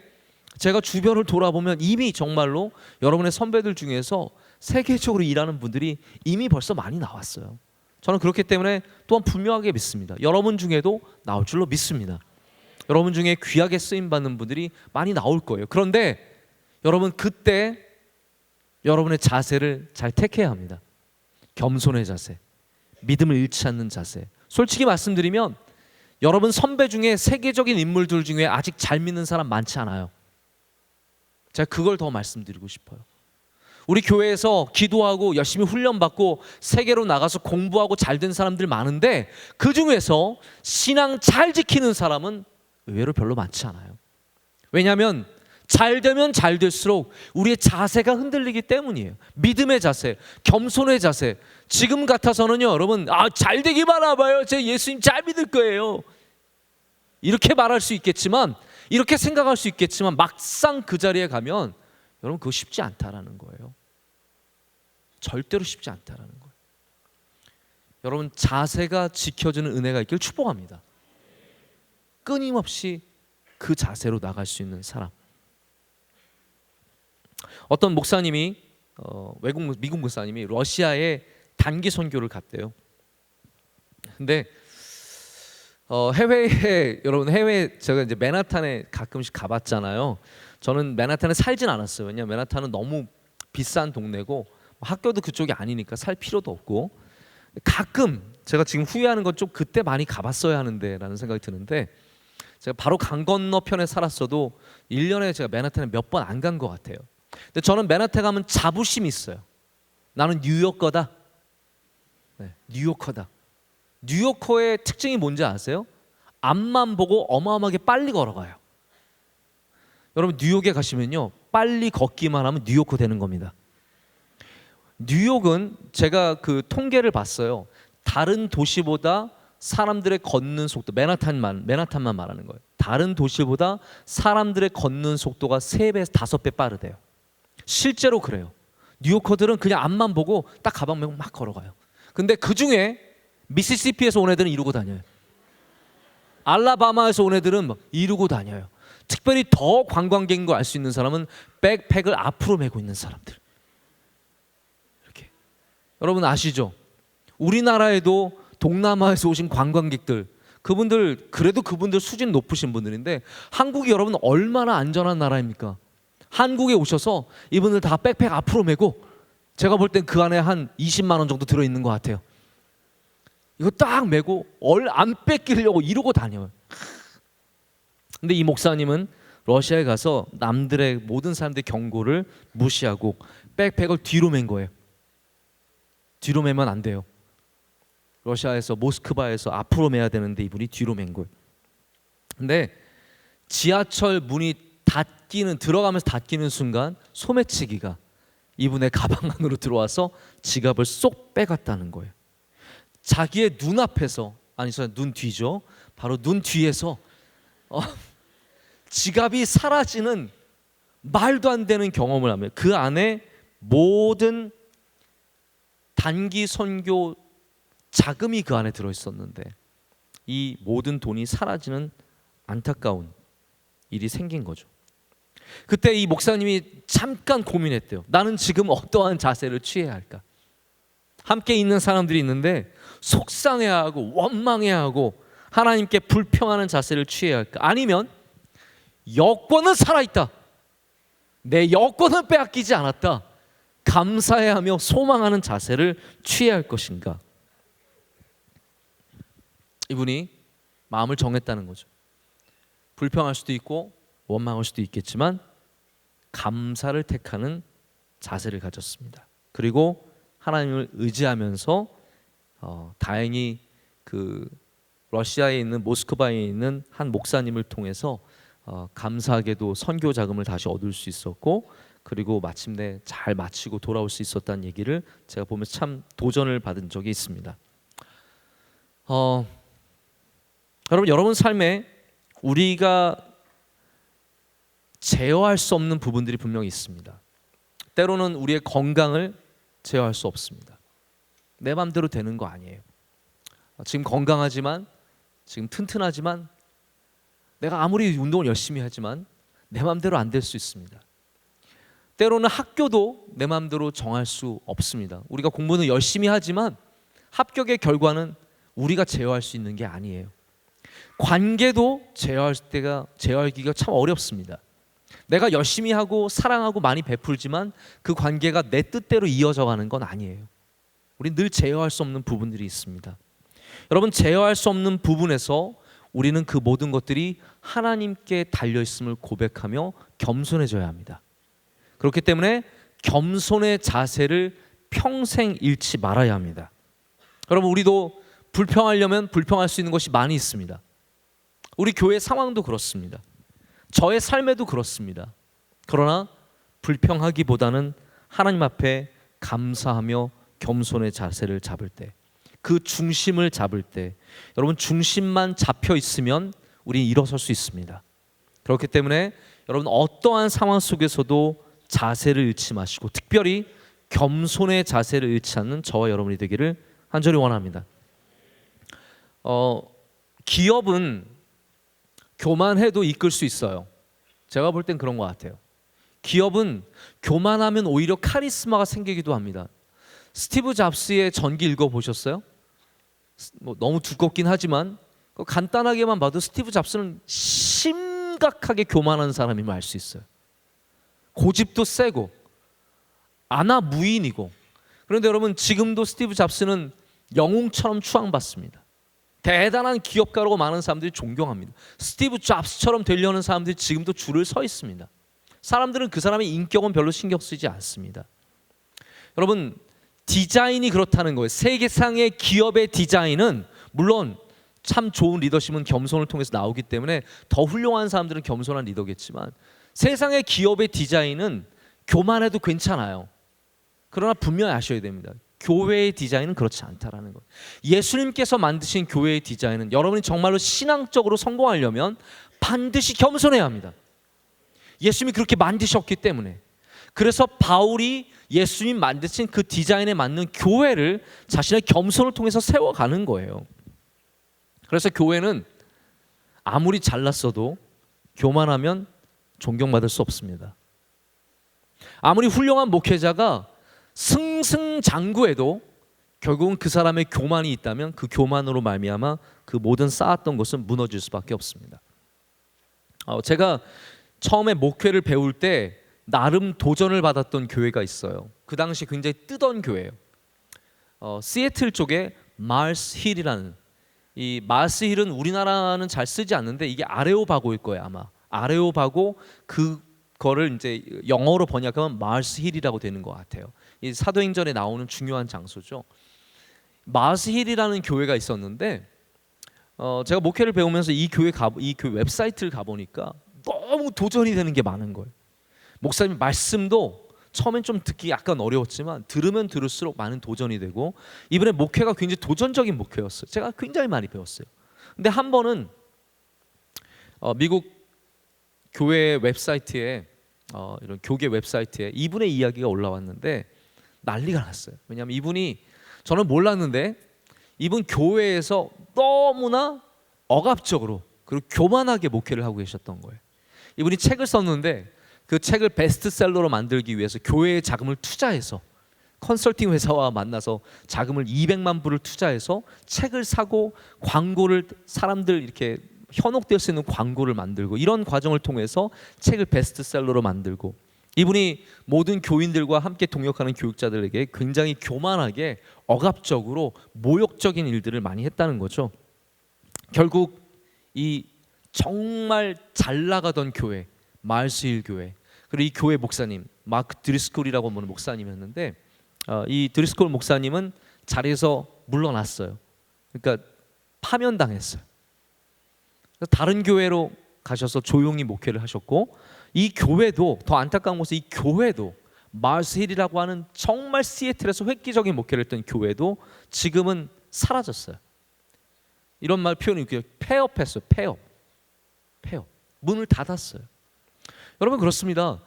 제가 주변을 돌아보면 이미 정말로 여러분의 선배들 중에서 세계적으로 일하는 분들이 이미 벌써 많이 나왔어요. 저는 그렇기 때문에 또한 분명하게 믿습니다. 여러분 중에도 나올 줄로 믿습니다. 여러분 중에 귀하게 쓰임받는 분들이 많이 나올 거예요. 그런데 여러분 그때 여러분의 자세를 잘 택해야 합니다. 겸손의 자세, 믿음을 잃지 않는 자세. 솔직히 말씀드리면 여러분 선배 중에 세계적인 인물들 중에 아직 잘 믿는 사람 많지 않아요. 제가 그걸 더 말씀드리고 싶어요. 우리 교회에서 기도하고 열심히 훈련받고 세계로 나가서 공부하고 잘된 사람들 많은데 그 중에서 신앙 잘 지키는 사람은 의외로 별로 많지 않아요. 왜냐하면 잘 되면 잘 될수록 우리의 자세가 흔들리기 때문이에요. 믿음의 자세, 겸손의 자세. 지금 같아서는요 여러분 잘 되기만 하봐요. 제 예수님 잘 믿을 거예요. 이렇게 말할 수 있겠지만 이렇게 생각할 수 있겠지만 막상 그 자리에 가면 여러분 그거 쉽지 않다라는 거예요. 절대로 쉽지 않다라는 거예요. 여러분 자세가 지켜지는 은혜가 있길 축복합니다. 끊임없이 그 자세로 나갈 수 있는 사람. 어떤 목사님이 미국 목사님이 러시아에 단기 선교를 갔대요. 근데 해외에 여러분 제가 이제 맨하탄에 가끔씩 가봤잖아요. 저는 맨하탄에 살진 않았어요. 왜냐하면 맨하탄은 너무 비싼 동네고 학교도 그쪽이 아니니까 살 필요도 없고 가끔 제가 지금 후회하는 건 좀 그때 많이 가봤어야 하는데라는 생각이 드는데 제가 바로 강 건너편에 살았어도 1년에 제가 맨하탄에 몇 번 안 간 것 같아요. 근데 저는 맨하탄 가면 자부심이 있어요. 나는 뉴요커다. 네, 뉴요커다. 뉴요커의 특징이 뭔지 아세요? 앞만 보고 어마어마하게 빨리 걸어가요. 여러분 뉴욕에 가시면요 빨리 걷기만 하면 뉴요커 되는 겁니다. 뉴욕은 제가 그 통계를 봤어요. 다른 도시보다 사람들의 걷는 속도, 맨하탄만 말하는 거예요. 다른 도시보다 사람들의 걷는 속도가 3배에서 5배 빠르대요. 실제로 그래요. 뉴요커들은 그냥 앞만 보고 딱 가방 메고 막 걸어가요. 근데 그 중에 미시시피에서 온 애들은 이러고 다녀요. 알라바마에서 온 애들은 막 이러고 다녀요. 특별히 더 관광객인 걸 알 수 있는 사람은 백팩을 앞으로 메고 있는 사람들. 이렇게. 여러분 아시죠? 우리나라에도 동남아에서 오신 관광객들, 그분들 수준 높으신 분들인데 한국이 여러분 얼마나 안전한 나라입니까? 한국에 오셔서 이분들 다 백팩 앞으로 메고 제가 볼 땐 그 안에 한 20만 원 정도 들어있는 것 같아요. 이거 딱 메고 안 뺏기려고 이러고 다녀요. 근데 이 목사님은 러시아에 가서 남들의 모든 사람들의 경고를 무시하고 백팩을 뒤로 맨 거예요. 뒤로 매면 안 돼요. 러시아에서 모스크바에서 앞으로 매야 되는데 이분이 뒤로 맨 거예요. 근데 지하철 문이 들어가면서 닫히는 순간 소매치기가 이분의 가방 안으로 들어와서 지갑을 쏙 빼갔다는 거예요. 자기의 눈앞에서, 눈 뒤죠. 바로 눈 뒤에서 지갑이 사라지는 말도 안 되는 경험을 하며 그 안에 모든 단기 선교 자금이 그 안에 들어 있었는데 이 모든 돈이 사라지는 안타까운 일이 생긴 거죠. 그때 이 목사님이 잠깐 고민했대요. 나는 지금 어떠한 자세를 취해야 할까? 함께 있는 사람들이 있는데 속상해하고 원망해하고 하나님께 불평하는 자세를 취해야 할까? 아니면 여권은 살아있다, 내 여권은 빼앗기지 않았다, 감사해하며 소망하는 자세를 취해야 할 것인가? 이분이 마음을 정했다는 거죠. 불평할 수도 있고 원망할 수도 있겠지만 감사를 택하는 자세를 가졌습니다. 그리고 하나님을 의지하면서 다행히 그 러시아에 있는 모스크바에 있는 한 목사님을 통해서 감사하게도 선교 자금을 다시 얻을 수 있었고, 그리고 마침내 잘 마치고 돌아올 수 있었다는 얘기를 제가 보면서 참 도전을 받은 적이 있습니다. 여러분 삶에 우리가 제어할 수 없는 부분들이 분명히 있습니다. 때로는 우리의 건강을 제어할 수 없습니다. 내 맘대로 되는 거 아니에요. 지금 건강하지만, 지금 튼튼하지만, 내가 아무리 운동을 열심히 하지만 내 맘대로 안 될 수 있습니다. 때로는 학교도 내 맘대로 정할 수 없습니다. 우리가 공부는 열심히 하지만 합격의 결과는 우리가 제어할 수 있는 게 아니에요. 관계도 제어하기가 참 어렵습니다. 내가 열심히 하고 사랑하고 많이 베풀지만 그 관계가 내 뜻대로 이어져 가는 건 아니에요. 우리 늘 제어할 수 없는 부분들이 있습니다. 여러분, 제어할 수 없는 부분에서 우리는 그 모든 것들이 하나님께 달려있음을 고백하며 겸손해져야 합니다. 그렇기 때문에 겸손의 자세를 평생 잃지 말아야 합니다. 여러분, 우리도 불평하려면 불평할 수 있는 것이 많이 있습니다. 우리 교회 상황도 그렇습니다. 저의 삶에도 그렇습니다. 그러나 불평하기보다는 하나님 앞에 감사하며 겸손의 자세를 잡을 때, 그 중심을 잡을 때, 여러분 중심만 잡혀 있으면 우리는 일어설 수 있습니다. 그렇기 때문에 여러분 어떠한 상황 속에서도 자세를 잃지 마시고, 특별히 겸손의 자세를 잃지 않는 저와 여러분이 되기를 간절히 원합니다. 기업은 교만해도 이끌 수 있어요. 제가 볼 땐 그런 것 같아요. 기업은 교만하면 오히려 카리스마가 생기기도 합니다. 스티브 잡스의 전기 읽어보셨어요? 너무 두껍긴 하지만 간단하게만 봐도 스티브 잡스는 심각하게 교만한 사람임을 알 수 있어요. 고집도 세고 아나무인이고. 그런데 여러분, 지금도 스티브 잡스는 영웅처럼 추앙받습니다. 대단한 기업가라고 많은 사람들이 존경합니다. 스티브 잡스처럼 되려는 사람들이 지금도 줄을 서 있습니다. 사람들은 그 사람의 인격은 별로 신경 쓰지 않습니다. 여러분, 디자인이 그렇다는 거예요. 세계상의 기업의 디자인은 물론 참 좋은 리더십은 겸손을 통해서 나오기 때문에 더 훌륭한 사람들은 겸손한 리더겠지만, 세상의 기업의 디자인은 교만해도 괜찮아요. 그러나 분명히 아셔야 됩니다. 교회의 디자인은 그렇지 않다라는 것. 예수님께서 만드신 교회의 디자인은 여러분이 정말로 신앙적으로 성공하려면 반드시 겸손해야 합니다. 예수님이 그렇게 만드셨기 때문에. 그래서 바울이 예수님 만드신 그 디자인에 맞는 교회를 자신의 겸손을 통해서 세워가는 거예요. 그래서 교회는 아무리 잘났어도 교만하면 존경받을 수 없습니다. 아무리 훌륭한 목회자가 승승장구해도 결국은 그 사람의 교만이 있다면 그 교만으로 말미암아 그 모든 쌓았던 것은 무너질 수밖에 없습니다. 제가 처음에 목회를 배울 때 나름 도전을 받았던 교회가 있어요. 그 당시 굉장히 뜨던 교회예요. 시애틀 쪽에 마르스 힐이라는, 이 마르스 힐은 우리나라는 잘 쓰지 않는데 이게 아레오바고일 거예요 아마. 아레오바고, 그거를 이제 영어로 번역하면 마르스 힐이라고 되는 것 같아요. 이 사도행전에 나오는 중요한 장소죠. 마르스 힐이라는 교회가 있었는데 제가 목회를 배우면서 이 교회 웹사이트를 가보니까 너무 도전이 되는 게 많은 거예요. 목사님 말씀도 처음엔 좀 듣기 약간 어려웠지만 들으면 들을수록 많은 도전이 되고, 이번에 목회가 굉장히 도전적인 목회였어요. 제가 굉장히 많이 배웠어요. 근데 한 번은 미국 교회 웹사이트에 이런 교계 웹사이트에 이분의 이야기가 올라왔는데 난리가 났어요. 왜냐하면 이분이 저는 몰랐는데 이분 교회에서 너무나 억압적으로 그리고 교만하게 목회를 하고 계셨던 거예요. 이분이 책을 썼는데 그 책을 베스트셀러로 만들기 위해서 교회의 자금을 투자해서 컨설팅 회사와 만나서 자금을 200만 불을 투자해서 책을 사고 광고를 사람들 이렇게 현혹될 수 있는 광고를 만들고 이런 과정을 통해서 책을 베스트셀러로 만들고 이분이 모든 교인들과 함께 동역하는 교육자들에게 굉장히 교만하게 억압적으로 모욕적인 일들을 많이 했다는 거죠. 결국 이 정말 잘 나가던 교회 마을스힐 교회 그리고 이 교회 목사님 마크 드리스콜이라고 하는 목사님이었는데 이 드리스콜 목사님은 자리에서 물러났어요. 그러니까 파면당했어요. 다른 교회로 가셔서 조용히 목회를 하셨고 이 교회도 더 안타까운 것은 이 교회도 마을스힐이라고 하는 정말 시애틀에서 획기적인 목회를 했던 교회도 지금은 사라졌어요. 이런 말 표현이 폐업했어요. 폐업. 문을 닫았어요. 여러분 그렇습니다.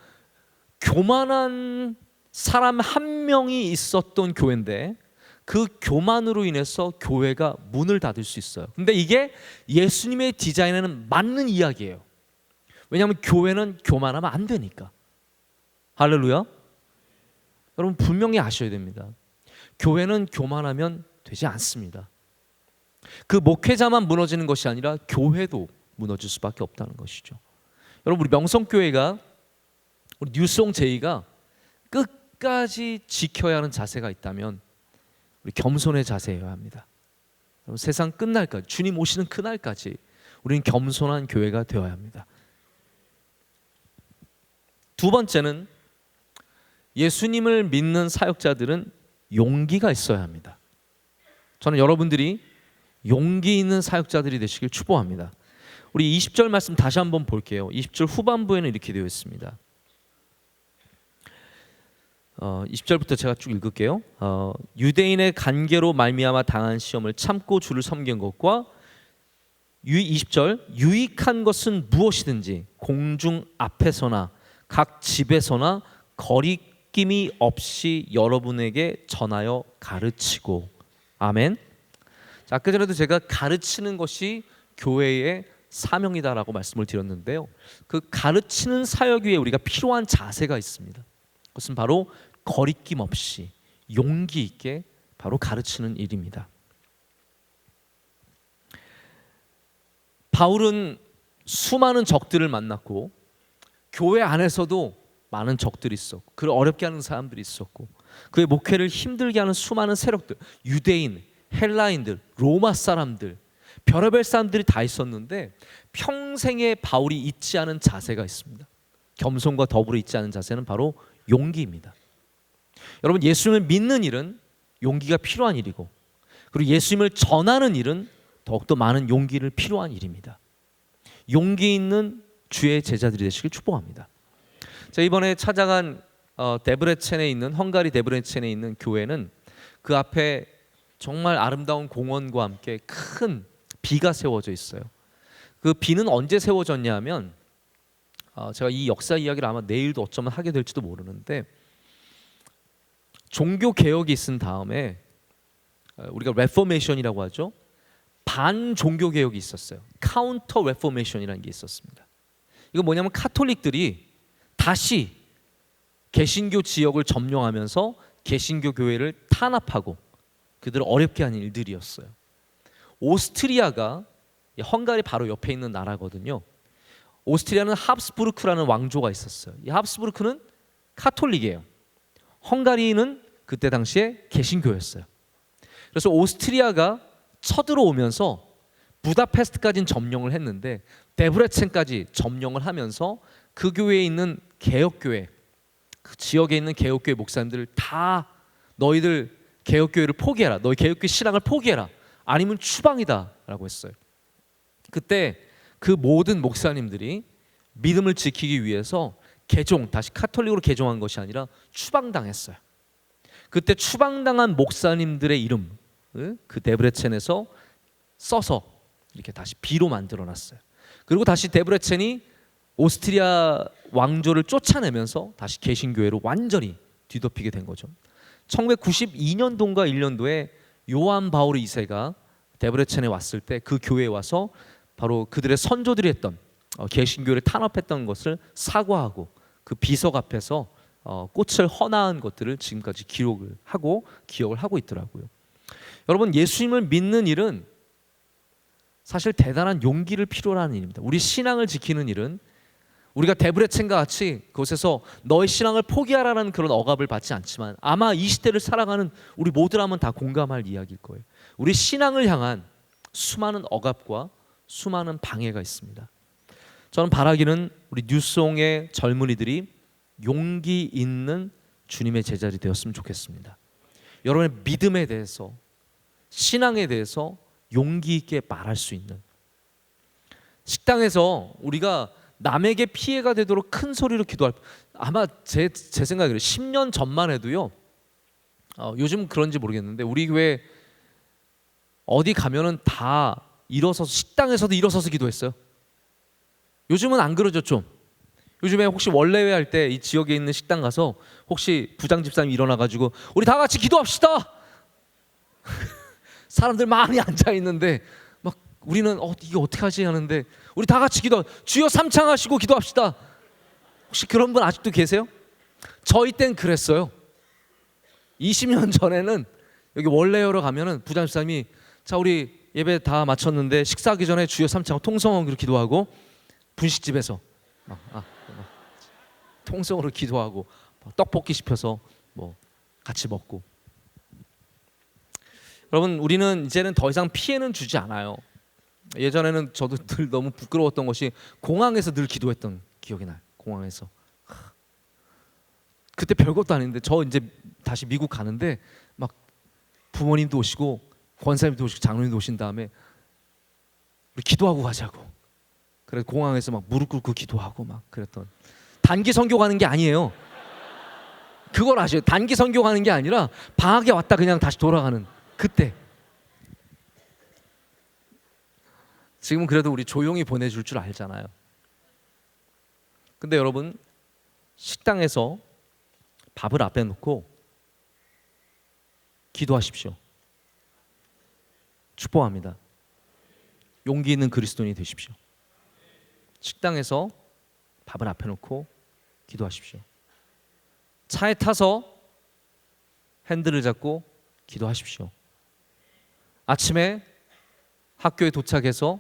교만한 사람 한 명이 있었던 교회인데 그 교만으로 인해서 교회가 문을 닫을 수 있어요. 근데 이게 예수님의 디자인에는 맞는 이야기예요. 왜냐하면 교회는 교만하면 안 되니까. 할렐루야. 여러분 분명히 아셔야 됩니다. 교회는 교만하면 되지 않습니다. 그 목회자만 무너지는 것이 아니라 교회도 무너질 수밖에 없다는 것이죠. 여러분 우리 명성교회가 우리 뉴스홍 제이가 끝까지 지켜야 하는 자세가 있다면 우리 겸손의 자세여야 합니다. 여러분, 세상 끝날까지 주님 오시는 그날까지 우리는 겸손한 교회가 되어야 합니다. 두 번째는 예수님을 믿는 사역자들은 용기가 있어야 합니다. 저는 여러분들이 용기 있는 사역자들이 되시길 축복합니다. 우리 20절 말씀 다시 한번 볼게요. 20절 후반부에는 이렇게 되어 있습니다. 20절부터 제가 쭉 읽을게요. 유대인의 간계로 말미암아 당한 시험을 참고 주를 섬긴 것과 20절 유익한 것은 무엇이든지 공중 앞에서나 각 집에서나 거리낌이 없이 여러분에게 전하여 가르치고. 아멘. 자, 아까 전에도 제가 가르치는 것이 교회의 사명이다라고 말씀을 드렸는데요. 그 가르치는 사역 위에 우리가 필요한 자세가 있습니다. 그것은 바로 거리낌 없이 용기 있게 바로 가르치는 일입니다. 바울은 수많은 적들을 만났고 교회 안에서도 많은 적들이 있었고 그를 어렵게 하는 사람들이 있었고 그의 목회를 힘들게 하는 수많은 세력들, 유대인, 헬라인들, 로마 사람들, 별의별 사람들이 다 있었는데 평생에 바울이 잊지 않은 자세가 있습니다. 겸손과 더불어 잊지 않은 자세는 바로 용기입니다. 여러분 예수님을 믿는 일은 용기가 필요한 일이고 그리고 예수님을 전하는 일은 더욱더 많은 용기를 필요한 일입니다. 용기 있는 주의 제자들이 되시길 축복합니다. 제가 이번에 찾아간 데브레첸에 있는 헝가리 데브레첸에 있는 교회는 그 앞에 정말 아름다운 공원과 함께 큰 비가 세워져 있어요. 그 비는 언제 세워졌냐면 제가 이 역사 이야기를 아마 내일도 어쩌면 하게 될지도 모르는데 종교 개혁이 있은 다음에 우리가 레포메이션이라고 하죠. 반 종교 개혁이 있었어요. 카운터 레포메이션이라는 게 있었습니다. 이거 뭐냐면 카톨릭들이 다시 개신교 지역을 점령하면서 개신교 교회를 탄압하고 그들을 어렵게 하는 일들이었어요. 오스트리아가 헝가리 바로 옆에 있는 나라거든요. 오스트리아는 합스부르크라는 왕조가 있었어요. 이 합스부르크는 카톨릭이에요. 헝가리는 그때 당시에 개신교였어요. 그래서 오스트리아가 쳐들어오면서 부다페스트까지는 점령을 했는데 데브레첸까지 점령을 하면서 그 교회에 있는 개혁교회, 그 지역에 있는 개혁교회 목사님들을 다 너희들 개혁교회를 포기해라. 너희 개혁교회 신앙을 포기해라. 아니면 추방이다 라고 했어요. 그때 그 모든 목사님들이 믿음을 지키기 위해서 개종, 다시 카톨릭으로 개종한 것이 아니라 추방당했어요. 그때 추방당한 목사님들의 이름 그 데브레첸에서 써서 이렇게 다시 비로 만들어놨어요. 그리고 다시 데브레첸이 오스트리아 왕조를 쫓아내면서 다시 개신교회로 완전히 뒤덮이게 된 거죠. 1992년도인가 1년도에 요한 바오르 2세가 데브레첸에 왔을 때 그 교회에 와서 바로 그들의 선조들이 했던 개신교를 탄압했던 것을 사과하고 그 비석 앞에서 꽃을 헌화한 것들을 지금까지 기록을 하고 기억을 하고 있더라고요. 여러분, 예수님을 믿는 일은 사실 대단한 용기를 필요로 하는 일입니다. 우리 신앙을 지키는 일은 우리가 데브레첸과 같이 그곳에서 너의 신앙을 포기하라는 그런 억압을 받지 않지만 아마 이 시대를 살아가는 우리 모두라면 다 공감할 이야기일 거예요. 우리 신앙을 향한 수많은 억압과 수많은 방해가 있습니다. 저는 바라기는 우리 뉴송의 젊은이들이 용기 있는 주님의 제자들이 되었으면 좋겠습니다. 여러분의 믿음에 대해서, 신앙에 대해서 용기 있게 말할 수 있는, 식당에서 우리가 남에게 피해가 되도록 큰 소리로 기도할, 아마 제 생각에 10년 전만 해도요, 요즘 그런지 모르겠는데 우리 교회 어디 가면은 다 일어서서, 식당에서도 일어서서 기도했어요. 요즘은 안 그러죠. 좀 요즘에 혹시 원래회 할 때 이 지역에 있는 식당 가서 혹시 부장 집사님이 일어나가지고 우리 다 같이 기도합시다. 사람들 많이 앉아 있는데 막 우리는 이게 어떻게 하지 하는데 우리 다 같이 주여 삼창하시고 기도합시다. 혹시 그런 분 아직도 계세요? 저희 땐 그랬어요. 20년 전에는 여기 원래회로 가면은 부장 집사님이 자, 우리 예배 다 마쳤는데 식사하기 전에 주여 삼창 통성으로 기도하고, 분식집에서 통성으로 기도하고 떡볶이 시켜서 뭐 같이 먹고. 여러분, 우리는 이제는 더 이상 피해는 주지 않아요. 예전에는 저도 늘 너무 부끄러웠던 것이 공항에서 늘 기도했던 기억이 나요. 공항에서 그때 별것도 아닌데 저 이제 다시 미국 가는데 막 부모님도 오시고 권사님도 오시고 장로님도 오신 다음에 우리 기도하고 가자고. 그래서 공항에서 막 무릎 꿇고 기도하고 막 그랬던. 단기 선교 가는 게 아니에요. 그걸 아셔요. 단기 선교 가는 게 아니라 방학에 왔다 그냥 다시 돌아가는 그때. 지금은 그래도 우리 조용히 보내줄 줄 알잖아요. 근데 여러분, 식당에서 밥을 앞에 놓고 기도하십시오. 축복합니다. 용기 있는 그리스도인이 되십시오. 식당에서 밥을 앞에 놓고 기도하십시오. 차에 타서 핸들을 잡고 기도하십시오. 아침에 학교에 도착해서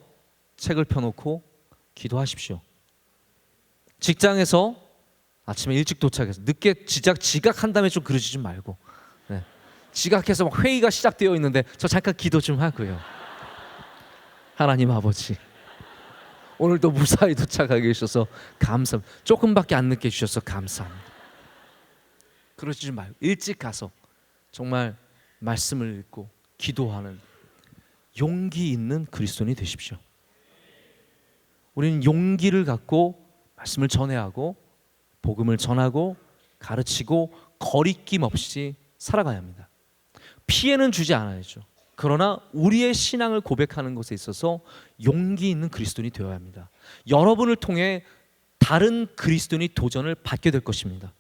책을 펴놓고 기도하십시오. 직장에서 아침에 일찍 도착해서 늦게 지각한 다음에 좀 그러지 좀 말고, 네. 지각해서 막 회의가 시작되어 있는데 저 잠깐 기도 좀 하고요. 하나님 아버지, 오늘도 무사히 도착하게 해주셔서 감사합니다. 조금밖에 안 늦게 해주셔서 감사합니다. 그러지 말고 일찍 가서 정말 말씀을 읽고 기도하는 용기 있는 그리스도인이 되십시오. 우리는 용기를 갖고 말씀을 전해야 하고 복음을 전하고 가르치고 거리낌 없이 살아가야 합니다. 피해는 주지 않아야죠. 그러나 우리의 신앙을 고백하는 것에 있어서 용기 있는 그리스도인이 되어야 합니다. 여러분을 통해 다른 그리스도인이 도전을 받게 될 것입니다.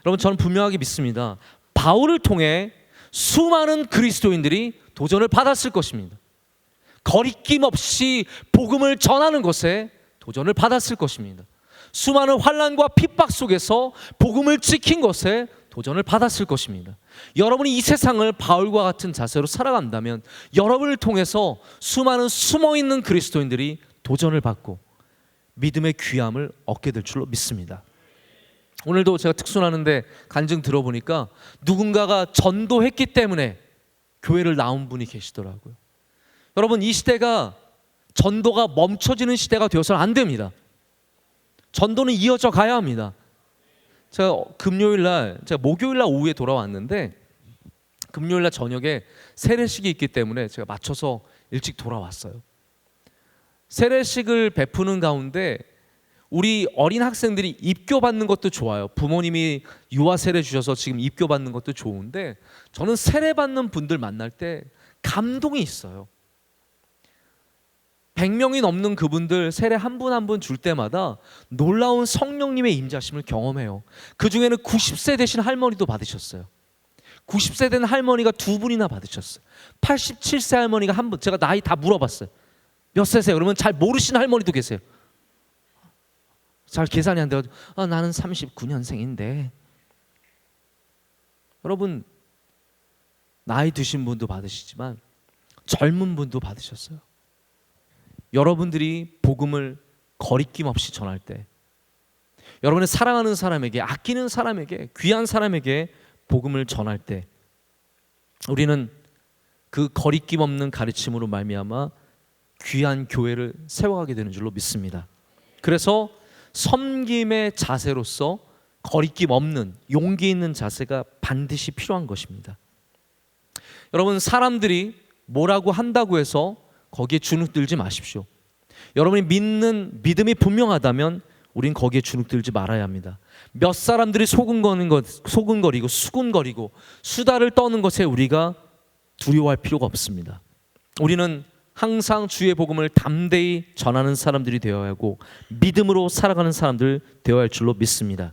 여러분, 저는 분명하게 믿습니다. 바울을 통해 수많은 그리스도인들이 도전을 받았을 것입니다. 거리낌 없이 복음을 전하는 것에 도전을 받았을 것입니다. 수많은 환난과 핍박 속에서 복음을 지킨 것에 도전을 받았을 것입니다. 여러분이 이 세상을 바울과 같은 자세로 살아간다면 여러분을 통해서 수많은 숨어있는 그리스도인들이 도전을 받고 믿음의 귀함을 얻게 될 줄로 믿습니다. 오늘도 제가 특순하는데 간증 들어보니까 누군가가 전도했기 때문에 교회를 나온 분이 계시더라고요. 여러분, 이 시대가 전도가 멈춰지는 시대가 되어서는 안 됩니다. 전도는 이어져 가야 합니다. 제가 목요일날 오후에 돌아왔는데 금요일날 저녁에 세례식이 있기 때문에 제가 맞춰서 일찍 돌아왔어요. 세례식을 베푸는 가운데 우리 어린 학생들이 입교받는 것도 좋아요. 부모님이 유아 세례 주셔서 지금 입교받는 것도 좋은데 저는 세례 받는 분들 만날 때 감동이 있어요. 100명이 넘는 그분들 세례 한 분 한 분 줄 때마다 놀라운 성령님의 임재하심을 경험해요. 그 중에는 90세 되신 할머니도 받으셨어요. 90세 된 할머니가 두 분이나 받으셨어요. 87세 할머니가 한 분. 제가 나이 다 물어봤어요. 몇 세세요? 그러면 잘 모르시는 할머니도 계세요. 잘 계산이 안 돼가지고 나는 39년생인데. 여러분, 나이 드신 분도 받으시지만 젊은 분도 받으셨어요. 여러분들이 복음을 거리낌 없이 전할 때, 여러분의 사랑하는 사람에게, 아끼는 사람에게, 귀한 사람에게 복음을 전할 때, 우리는 그 거리낌 없는 가르침으로 말미암아 귀한 교회를 세워가게 되는 줄로 믿습니다. 그래서 섬김의 자세로서 거리낌 없는 용기 있는 자세가 반드시 필요한 것입니다. 여러분, 사람들이 뭐라고 한다고 해서 거기에 주눅들지 마십시오. 여러분이 믿는 믿음이 분명하다면 우린 거기에 주눅들지 말아야 합니다. 몇 사람들이 소근거리고 수군거리고 수다를 떠는 것에 우리가 두려워할 필요가 없습니다. 우리는 항상 주의 복음을 담대히 전하는 사람들이 되어야 하고 믿음으로 살아가는 사람들 되어야 할 줄로 믿습니다.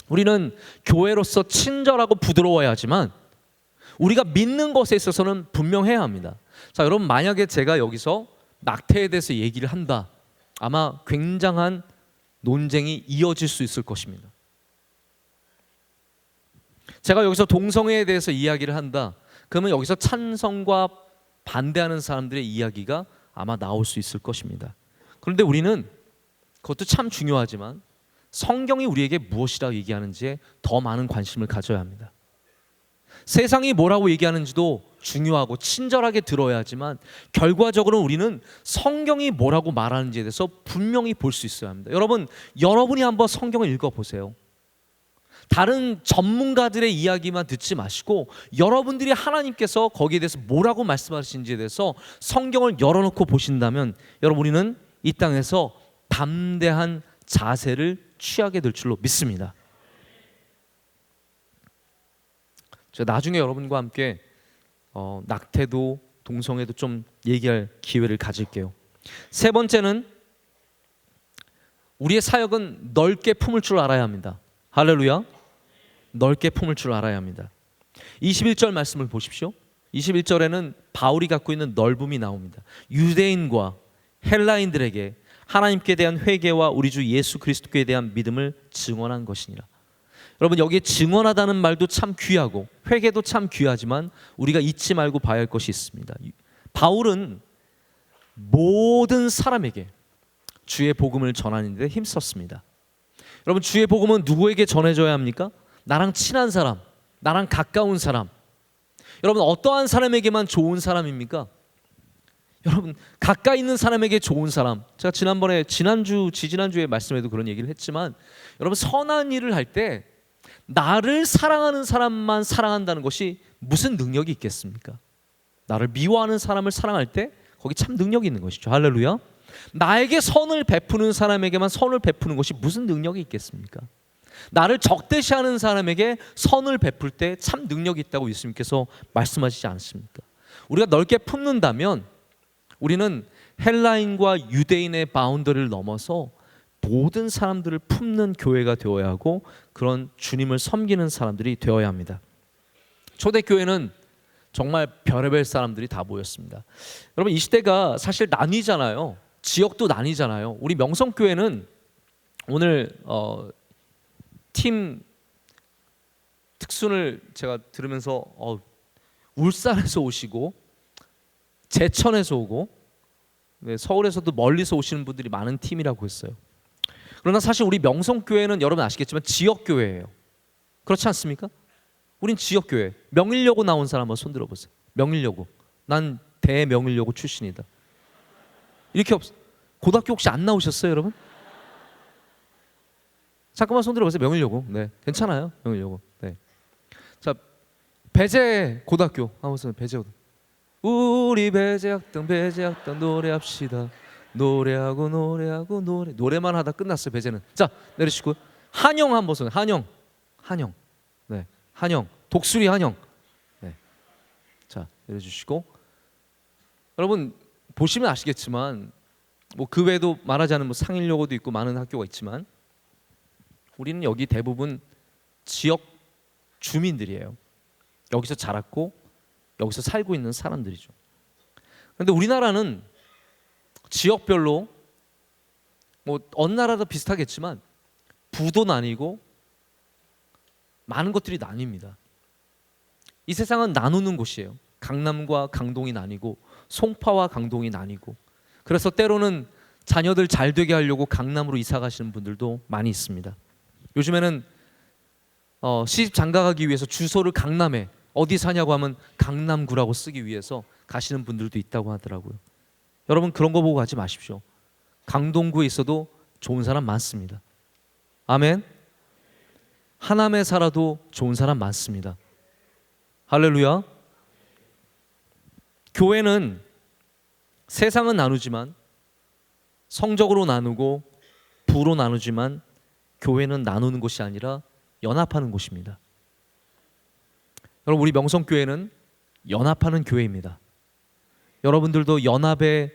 우리는 교회로서 친절하고 부드러워야 하지만 우리가 믿는 것에 있어서는 분명해야 합니다. 자, 여러분, 만약에 제가 여기서 낙태에 대해서 얘기를 한다, 아마 굉장한 논쟁이 이어질 수 있을 것입니다. 제가 여기서 동성애에 대해서 이야기를 한다, 그러면 여기서 찬성과 반대하는 사람들의 이야기가 아마 나올 수 있을 것입니다. 그런데 우리는 그것도 참 중요하지만 성경이 우리에게 무엇이라고 얘기하는지에 더 많은 관심을 가져야 합니다. 세상이 뭐라고 얘기하는지도 중요하고 친절하게 들어야 하지만 결과적으로 우리는 성경이 뭐라고 말하는지에 대해서 분명히 볼 수 있어야 합니다. 여러분이 한번 성경을 읽어보세요. 다른 전문가들의 이야기만 듣지 마시고 여러분들이 하나님께서 거기에 대해서 뭐라고 말씀하시는지에 대해서 성경을 열어놓고 보신다면 여러분, 우리는 이 땅에서 담대한 자세를 취하게 될 줄로 믿습니다. 제가 나중에 여러분과 함께 낙태도 동성애도 좀 얘기할 기회를 가질게요. 세 번째는 우리의 사역은 넓게 품을 줄 알아야 합니다. 할렐루야. 넓게 품을 줄 알아야 합니다. 21절 말씀을 보십시오. 21절에는 바울이 갖고 있는 넓음이 나옵니다. 유대인과 헬라인들에게 하나님께 대한 회개와 우리 주 예수 그리스도께 대한 믿음을 증언한 것이니라. 여러분, 여기에 증언하다는 말도 참 귀하고 회개도 참 귀하지만 우리가 잊지 말고 봐야 할 것이 있습니다. 바울은 모든 사람에게 주의 복음을 전하는 데 힘썼습니다. 여러분, 주의 복음은 누구에게 전해져야 합니까? 나랑 친한 사람, 나랑 가까운 사람. 여러분, 어떠한 사람에게만 좋은 사람입니까? 여러분, 가까이 있는 사람에게 좋은 사람. 제가 지지난주에 말씀에도 그런 얘기를 했지만 여러분, 선한 일을 할 때 나를 사랑하는 사람만 사랑한다는 것이 무슨 능력이 있겠습니까? 나를 미워하는 사람을 사랑할 때 거기 참 능력이 있는 것이죠. 할렐루야. 나에게 선을 베푸는 사람에게만 선을 베푸는 것이 무슨 능력이 있겠습니까? 나를 적대시하는 사람에게 선을 베풀 때 참 능력이 있다고 예수님께서 말씀하시지 않습니까? 우리가 넓게 품는다면 우리는 헬라인과 유대인의 바운더리를 넘어서 모든 사람들을 품는 교회가 되어야 하고 그런 주님을 섬기는 사람들이 되어야 합니다. 초대교회는 정말 별의별 사람들이 다 모였습니다. 여러분, 이 시대가 사실 나뉘잖아요. 지역도 나뉘잖아요. 우리 명성교회는 오늘 팀 특순을 제가 들으면서 울산에서 오시고 제천에서 오고 서울에서도 멀리서 오시는 분들이 많은 팀이라고 했어요. 그러나 사실 우리 명성교회는 여러분 아시겠지만 지역교회예요. 그렇지 않습니까? 우린 지역교회. 명일여고 나온 사람 한번 손 들어보세요. 명일여고. 난 대명일여고 출신이다. 이렇게 고등학교 혹시 안 나오셨어요, 여러분? 잠깐만 손 들어보세요. 명일여고. 네, 괜찮아요. 명일여고. 네. 자, 배재 고등학교 한번 손. 배재 고등학교. 우리 배재학당 노래합시다. 노래만 하다 끝났어요. 배재는. 자, 내리시고 한영 한번 손. 한영. 네, 한영. 독수리 한영. 네. 자, 내려주시고 여러분 보시면 아시겠지만 그 외에도 말하지 않은 상일여고도 있고 많은 학교가 있지만 우리는 여기 대부분 지역 주민들이에요. 여기서 자랐고 여기서 살고 있는 사람들이죠. 그런데 우리나라는 지역별로 뭐 어느 나라도 비슷하겠지만 부도 나뉘고 많은 것들이 나뉩니다. 이 세상은 나누는 곳이에요. 강남과 강동이 나뉘고 송파와 강동이 나뉘고, 그래서 때로는 자녀들 잘 되게 하려고 강남으로 이사 가시는 분들도 많이 있습니다. 요즘에는 시집 장가가기 위해서 주소를 강남에 어디 사냐고 하면 강남구라고 쓰기 위해서 가시는 분들도 있다고 하더라고요. 여러분 그런 거 보고 가지 마십시오. 강동구에 있어도 좋은 사람 많습니다. 아멘. 하남에 살아도 좋은 사람 많습니다. 할렐루야. 교회는 세상은 나누지만, 성적으로 나누고 부로 나누지만, 교회는 나누는 곳이 아니라 연합하는 곳입니다. 여러분 우리 명성교회는 연합하는 교회입니다. 여러분들도 연합의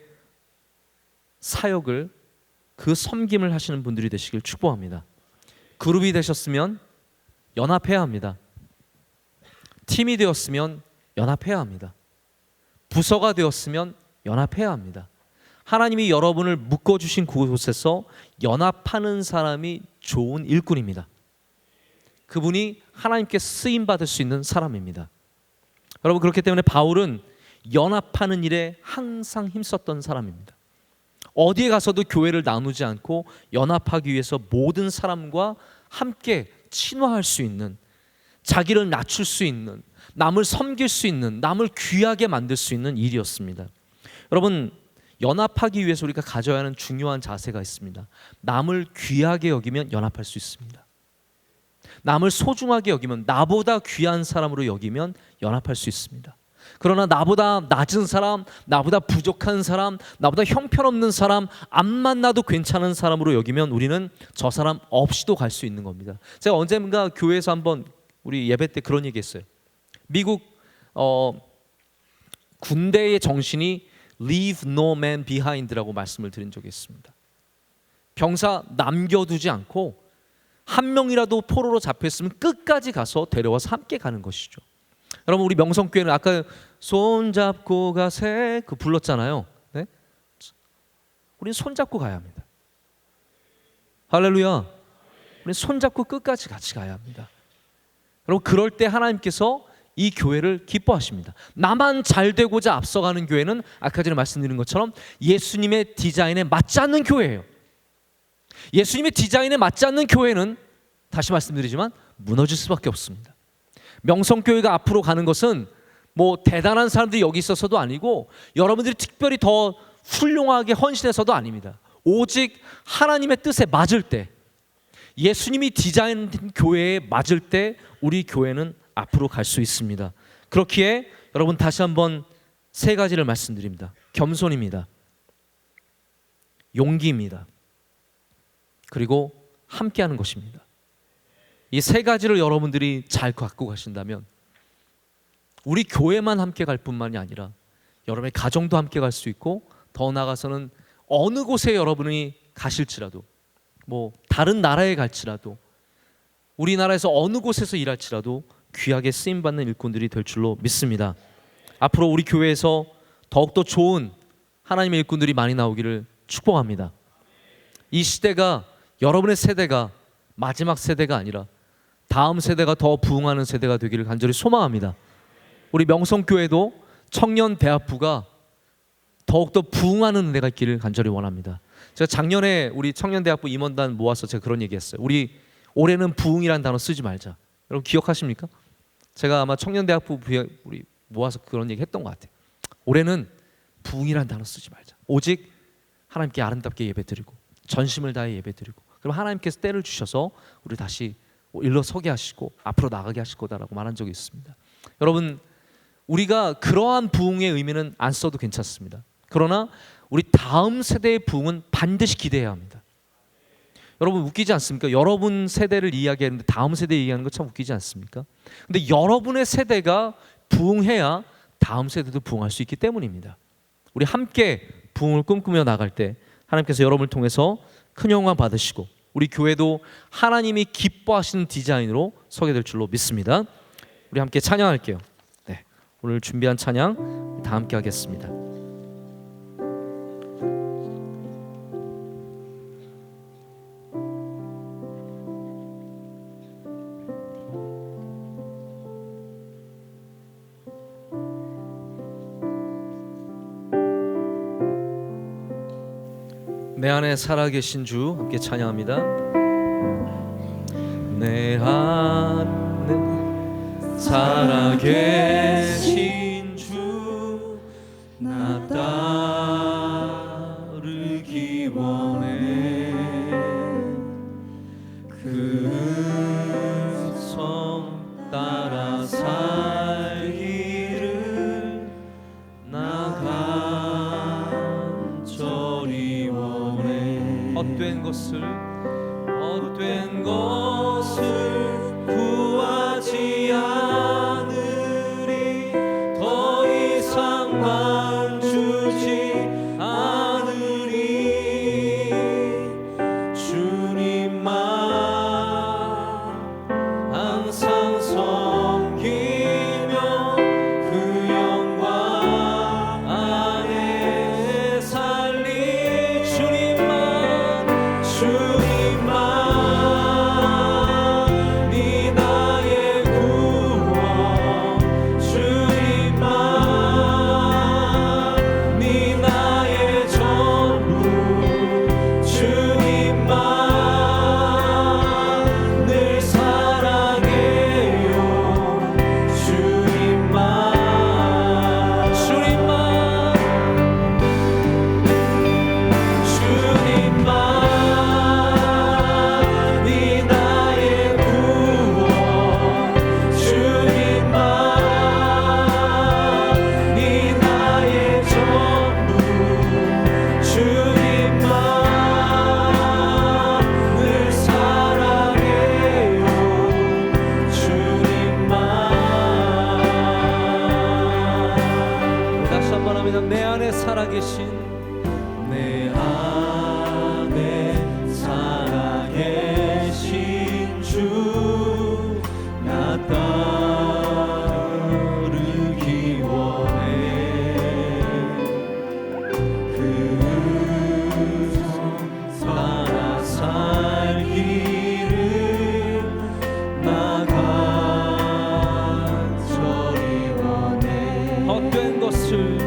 사역을, 그 섬김을 하시는 분들이 되시길 축복합니다. 그룹이 되셨으면 연합해야 합니다. 팀이 되었으면 연합해야 합니다. 부서가 되었으면 연합해야 합니다. 하나님이 여러분을 묶어주신 그곳에서 연합하는 사람이 좋은 일꾼입니다. 그분이 하나님께 쓰임받을 수 있는 사람입니다. 여러분 그렇기 때문에 바울은 연합하는 일에 항상 힘썼던 사람입니다. 어디에 가서도 교회를 나누지 않고 연합하기 위해서 모든 사람과 함께 친화할 수 있는, 자기를 낮출 수 있는, 남을 섬길 수 있는, 남을 귀하게 만들 수 있는 일이었습니다. 여러분 연합하기 위해서 우리가 가져야 하는 중요한 자세가 있습니다. 남을 귀하게 여기면 연합할 수 있습니다. 남을 소중하게 여기면, 나보다 귀한 사람으로 여기면 연합할 수 있습니다. 그러나 나보다 낮은 사람, 나보다 부족한 사람, 나보다 형편없는 사람, 안 만나도 괜찮은 사람으로 여기면 우리는 저 사람 없이도 갈 수 있는 겁니다. 제가 언젠가 교회에서 한번 우리 예배 때 그런 얘기 했어요. 미국 군대의 정신이 Leave no man behind라고 말씀을 드린 적이 있습니다. 병사 남겨두지 않고 한 명이라도 포로로 잡혔으면 끝까지 가서 데려와서 함께 가는 것이죠. 여러분 우리 명성교회는 아까 손잡고 가세 그 불렀잖아요. 네? 우리는 손잡고 가야 합니다. 할렐루야. 우리는 손잡고 끝까지 같이 가야 합니다. 여러분 그럴 때 하나님께서 이 교회를 기뻐하십니다. 나만 잘 되고자 앞서가는 교회는 아까 전에 말씀드린 것처럼 예수님의 디자인에 맞지 않는 교회예요. 예수님의 디자인에 맞지 않는 교회는 다시 말씀드리지만 무너질 수밖에 없습니다. 명성교회가 앞으로 가는 것은 뭐 대단한 사람들이 여기 있어서도 아니고 여러분들이 특별히 더 훌륭하게 헌신해서도 아닙니다. 오직 하나님의 뜻에 맞을 때, 예수님이 디자인된 교회에 맞을 때 우리 교회는 앞으로 갈 수 있습니다. 그렇기에 여러분 다시 한번 세 가지를 말씀드립니다. 겸손입니다. 용기입니다. 그리고 함께하는 것입니다. 이 세 가지를 여러분들이 잘 갖고 가신다면 우리 교회만 함께 갈 뿐만이 아니라 여러분의 가정도 함께 갈 수 있고, 더 나아가서는 어느 곳에 여러분이 가실지라도, 뭐 다른 나라에 갈지라도, 우리나라에서 어느 곳에서 일할지라도 귀하게 쓰임받는 일꾼들이 될 줄로 믿습니다. 앞으로 우리 교회에서 더욱더 좋은 하나님의 일꾼들이 많이 나오기를 축복합니다. 이 시대가, 여러분의 세대가 마지막 세대가 아니라 다음 세대가 더 부흥하는 세대가 되기를 간절히 소망합니다. 우리 명성교회도 청년대학부가 더욱더 부흥하는 은혜가 있기를 간절히 원합니다. 제가 작년에 우리 청년대학부 임원단 모아서 제가 그런 얘기했어요. 우리 올해는 부흥이라는 단어 쓰지 말자. 여러분 기억하십니까? 제가 아마 청년대학부 우리 모아서 그런 얘기 했던 것 같아요. 올해는 부흥이라는 단어 쓰지 말자. 오직 하나님께 아름답게 예배드리고 전심을 다해 예배드리고, 그럼 하나님께서 때를 주셔서 우리 다시 일러서게 하시고 앞으로 나가게 하실 거다라고 말한 적이 있습니다. 여러분 우리가 그러한 부흥의 의미는 안 써도 괜찮습니다. 그러나 우리 다음 세대의 부흥은 반드시 기대해야 합니다. 여러분 웃기지 않습니까? 여러분 세대를 이야기하는데 다음 세대 얘기하는 거 참 웃기지 않습니까? 근데 여러분의 세대가 부흥해야 다음 세대도 부흥할 수 있기 때문입니다. 우리 함께 부흥을 꿈꾸며 나갈 때 하나님께서 여러분을 통해서 큰 영광 받으시고 우리 교회도 하나님이 기뻐하시는 디자인으로 서게 될 줄로 믿습니다. 우리 함께 찬양할게요. 네, 오늘 준비한 찬양 다 함께 하겠습니다. 내 안에 살아계신 주 함께 찬양합니다. 내 안에 살아계신 주 나 따르기 원해. 그 성 따라 살기를 나 간절히 원해. 헛된 것을 구하지 않으리. 더 이상 마음 주지 않으리. 주님만 항상 섬기며 그 영광 안에 살리. 주님만 네 나의 구원. 주님만 네 나의 전부. 주님만 늘 사랑해요. 주님만 네 나의 구원. 주님만 네 나의 전부. 주님만 늘 사랑해요. 주님만. 다시 한번 합니다. 내 안에 살아계신 주 나 따르기 원해. 그 성 따라 살기를 나 간절히 원해. 헛된 것을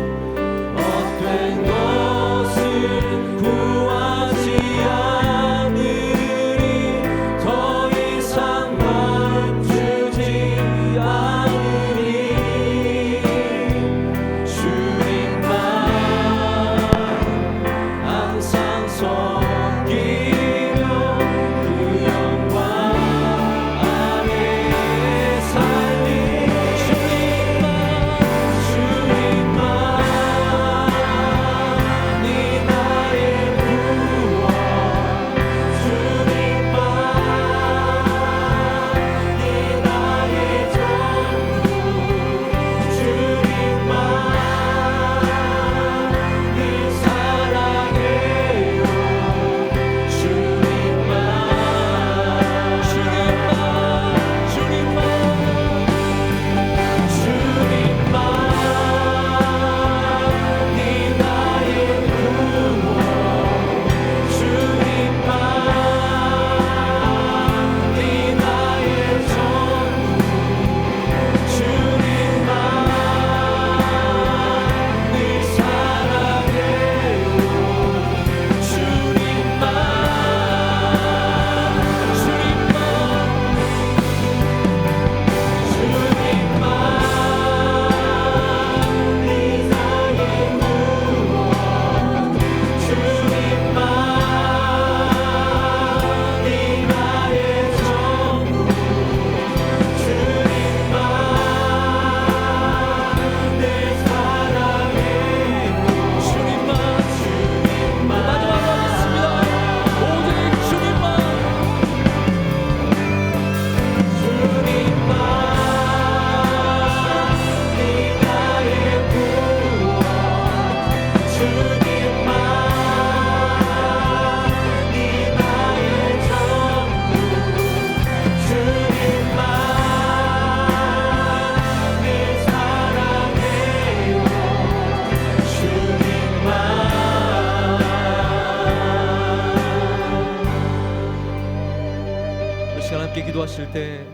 기도하실 때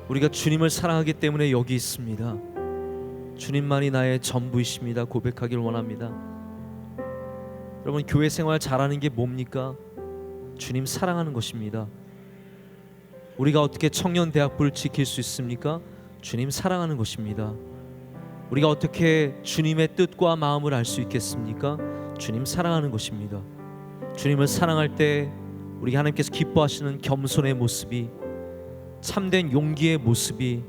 우리가 주님을 사랑하기 때문에 여기 있습니다, 주님만이 나의 전부이십니다 고백하기를 원합니다. 여러분, 교회 생활 잘하는 게 뭡니까? 주님 사랑하는 것입니다. 우리가 어떻게 청년대학부를 지킬 수 있습니까? 주님 사랑하는 것입니다. 우리가 어떻게 주님의 뜻과 마음을 알 수 있겠습니까? 주님 사랑하는 것입니다. 주님을 사랑할 때 우리 하나님께서 기뻐하시는 겸손의 모습이, 참된 용기의 모습이,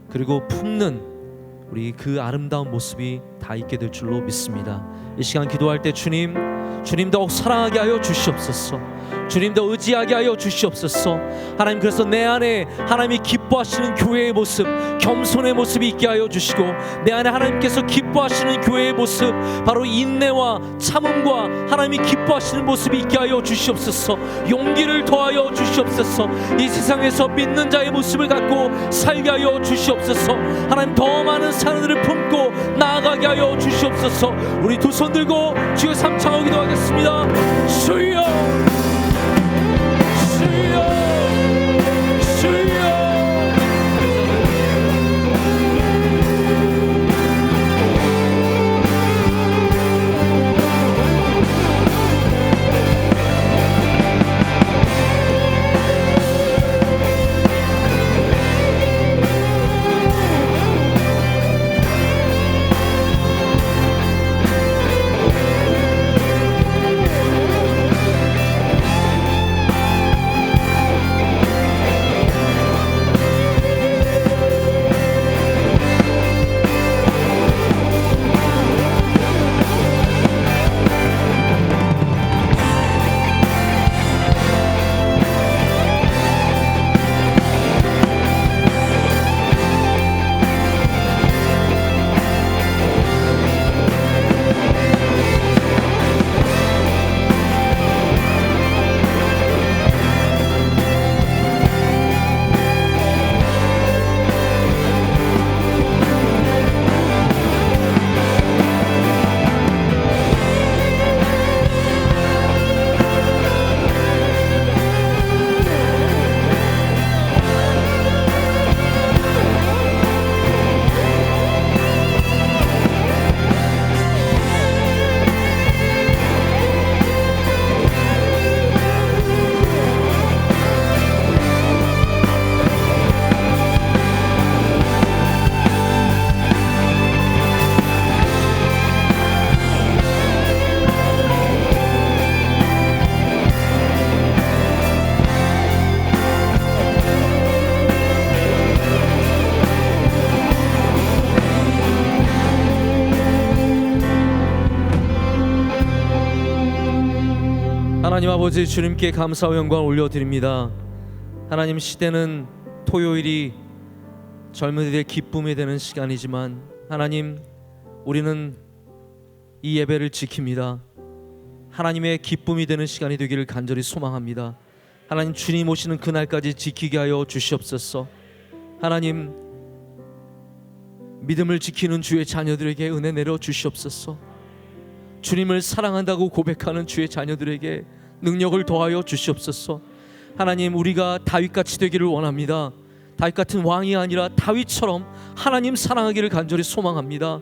그리고 품는 우리 그 아름다운 모습이 다 있게 될 줄로 믿습니다. 이 시간 기도할 때 주님 더욱 사랑하게 하여 주시옵소서. 주님 더 의지하게 하여 주시옵소서. 하나님, 그래서 내 안에 하나님이 기뻐하시는 교회의 모습, 겸손의 모습이 있게 하여 주시고, 내 안에 하나님께서 기뻐하시는 교회의 모습, 바로 인내와 참음과 하나님이 기뻐하시는 모습이 있게 하여 주시옵소서. 용기를 더하여 주시옵소서. 이 세상에서 믿는 자의 모습을 갖고 살게 하여 주시옵소서. 하나님, 더 많은 사랑들을 품고 나아가게 하여 주시옵소서. 우리 두 손 들고 주의 삼창하고 기도하겠습니다. 주여, 주여, 주여. 하나님 아버지, 주님께 감사와 영광을 올려드립니다. 하나님, 시대는 토요일이 젊은이들의 기쁨이 되는 시간이지만 하나님, 우리는 이 예배를 지킵니다. 하나님의 기쁨이 되는 시간이 되기를 간절히 소망합니다. 하나님, 주님 오시는 그날까지 지키게 하여 주시옵소서. 하나님, 믿음을 지키는 주의 자녀들에게 은혜 내려 주시옵소서. 주님을 사랑한다고 고백하는 주의 자녀들에게 능력을 더하여 주시옵소서. 하나님, 우리가 다윗같이 되기를 원합니다. 다윗 같은 왕이 아니라 다윗처럼 하나님 사랑하기를 간절히 소망합니다.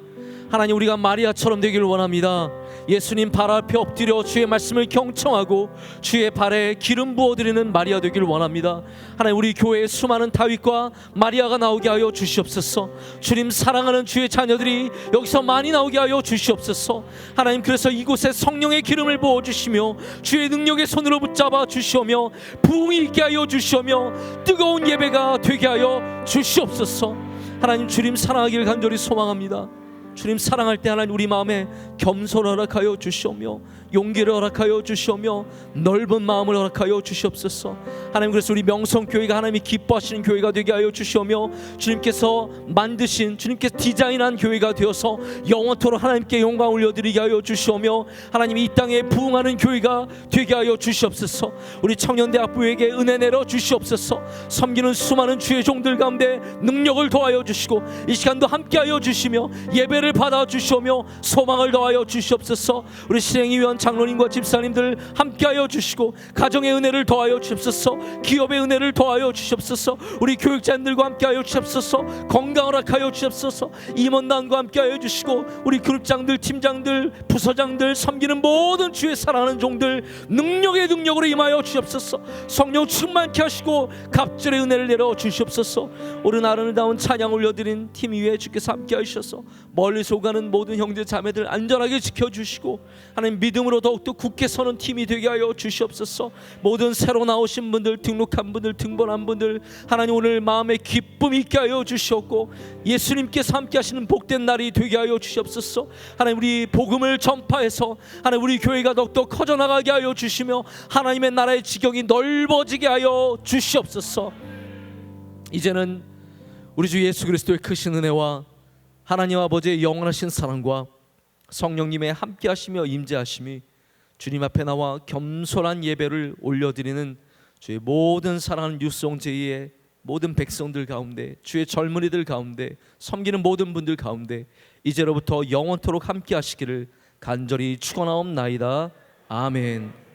하나님, 우리가 마리아처럼 되기를 원합니다. 예수님 발 앞에 엎드려 주의 말씀을 경청하고 주의 발에 기름 부어드리는 마리아 되기를 원합니다. 하나님, 우리 교회에 수많은 다윗과 마리아가 나오게 하여 주시옵소서. 주님 사랑하는 주의 자녀들이 여기서 많이 나오게 하여 주시옵소서. 하나님, 그래서 이곳에 성령의 기름을 부어주시며 주의 능력의 손으로 붙잡아 주시오며 부흥이 있게 하여 주시오며 뜨거운 예배가 되게 하여 주시옵소서. 하나님, 주님 사랑하기를 간절히 소망합니다. 주님 사랑할 때 하나님, 우리 마음에 겸손을 허락하여 주시오며 용기를 허락하여 주시오며 넓은 마음을 허락하여 주시옵소서. 하나님, 그래서 우리 명성교회가 하나님이 기뻐하시는 교회가 되게 하여 주시오며 주님께서 만드신, 주님께서 디자인한 교회가 되어서 영원토록 하나님께 영광 올려드리게 하여 주시오며 하나님, 이 땅에 부흥하는 교회가 되게 하여 주시옵소서. 우리 청년대학부에게 은혜 내려 주시옵소서. 섬기는 수많은 주의 종들 가운데 능력을 더하여 주시고 이 시간도 함께 하여 주시며 예배를 은혜를 받아 주시오며 소망을 더하여 주시옵소서. 우리 실행위원 장로님과 집사님들 함께하여 주시고 가정의 은혜를 더하여 주시옵소서. 기업의 은혜를 더하여 주시옵소서. 우리 교육자님들과 함께하여 주시옵소서. 건강을 허락하여 주시옵소서. 임원단과 함께하여 주시고 우리 그룹장들, 팀장들, 부서장들, 섬기는 모든 주의 사랑하는 종들 능력의 능력으로 임하여 주시옵소서. 성령 충만케 하시고 갑절의 은혜를 내려 주시옵소서. 오늘 아름다운 찬양 올려드린 팀 위에 주께서 함께하여 주셔서 멀리서 오가는 모든 형제 자매들 안전하게 지켜주시고 하나님 믿음으로 더욱더 굳게 서는 팀이 되게 하여 주시옵소서. 모든 새로 나오신 분들, 등록한 분들, 등본한 분들 하나님 오늘 마음에 기쁨 있게 하여 주시옵고 예수님께서 함께 하시는 복된 날이 되게 하여 주시옵소서. 하나님 우리 복음을 전파해서 하나님 우리 교회가 더욱더 커져나가게 하여 주시며 하나님의 나라의 지경이 넓어지게 하여 주시옵소서. 이제는 우리 주 예수 그리스도의 크신 은혜와 하나님 아버지의 영원하신 사랑과 성령님의 함께하시며 임재하심이 주님 앞에 나와 겸손한 예배를 올려드리는 주의 모든 사랑하는 뉴송제의 모든 백성들 가운데, 주의 젊은이들 가운데, 섬기는 모든 분들 가운데 이제로부터 영원토록 함께하시기를 간절히 축원하옵나이다. 아멘.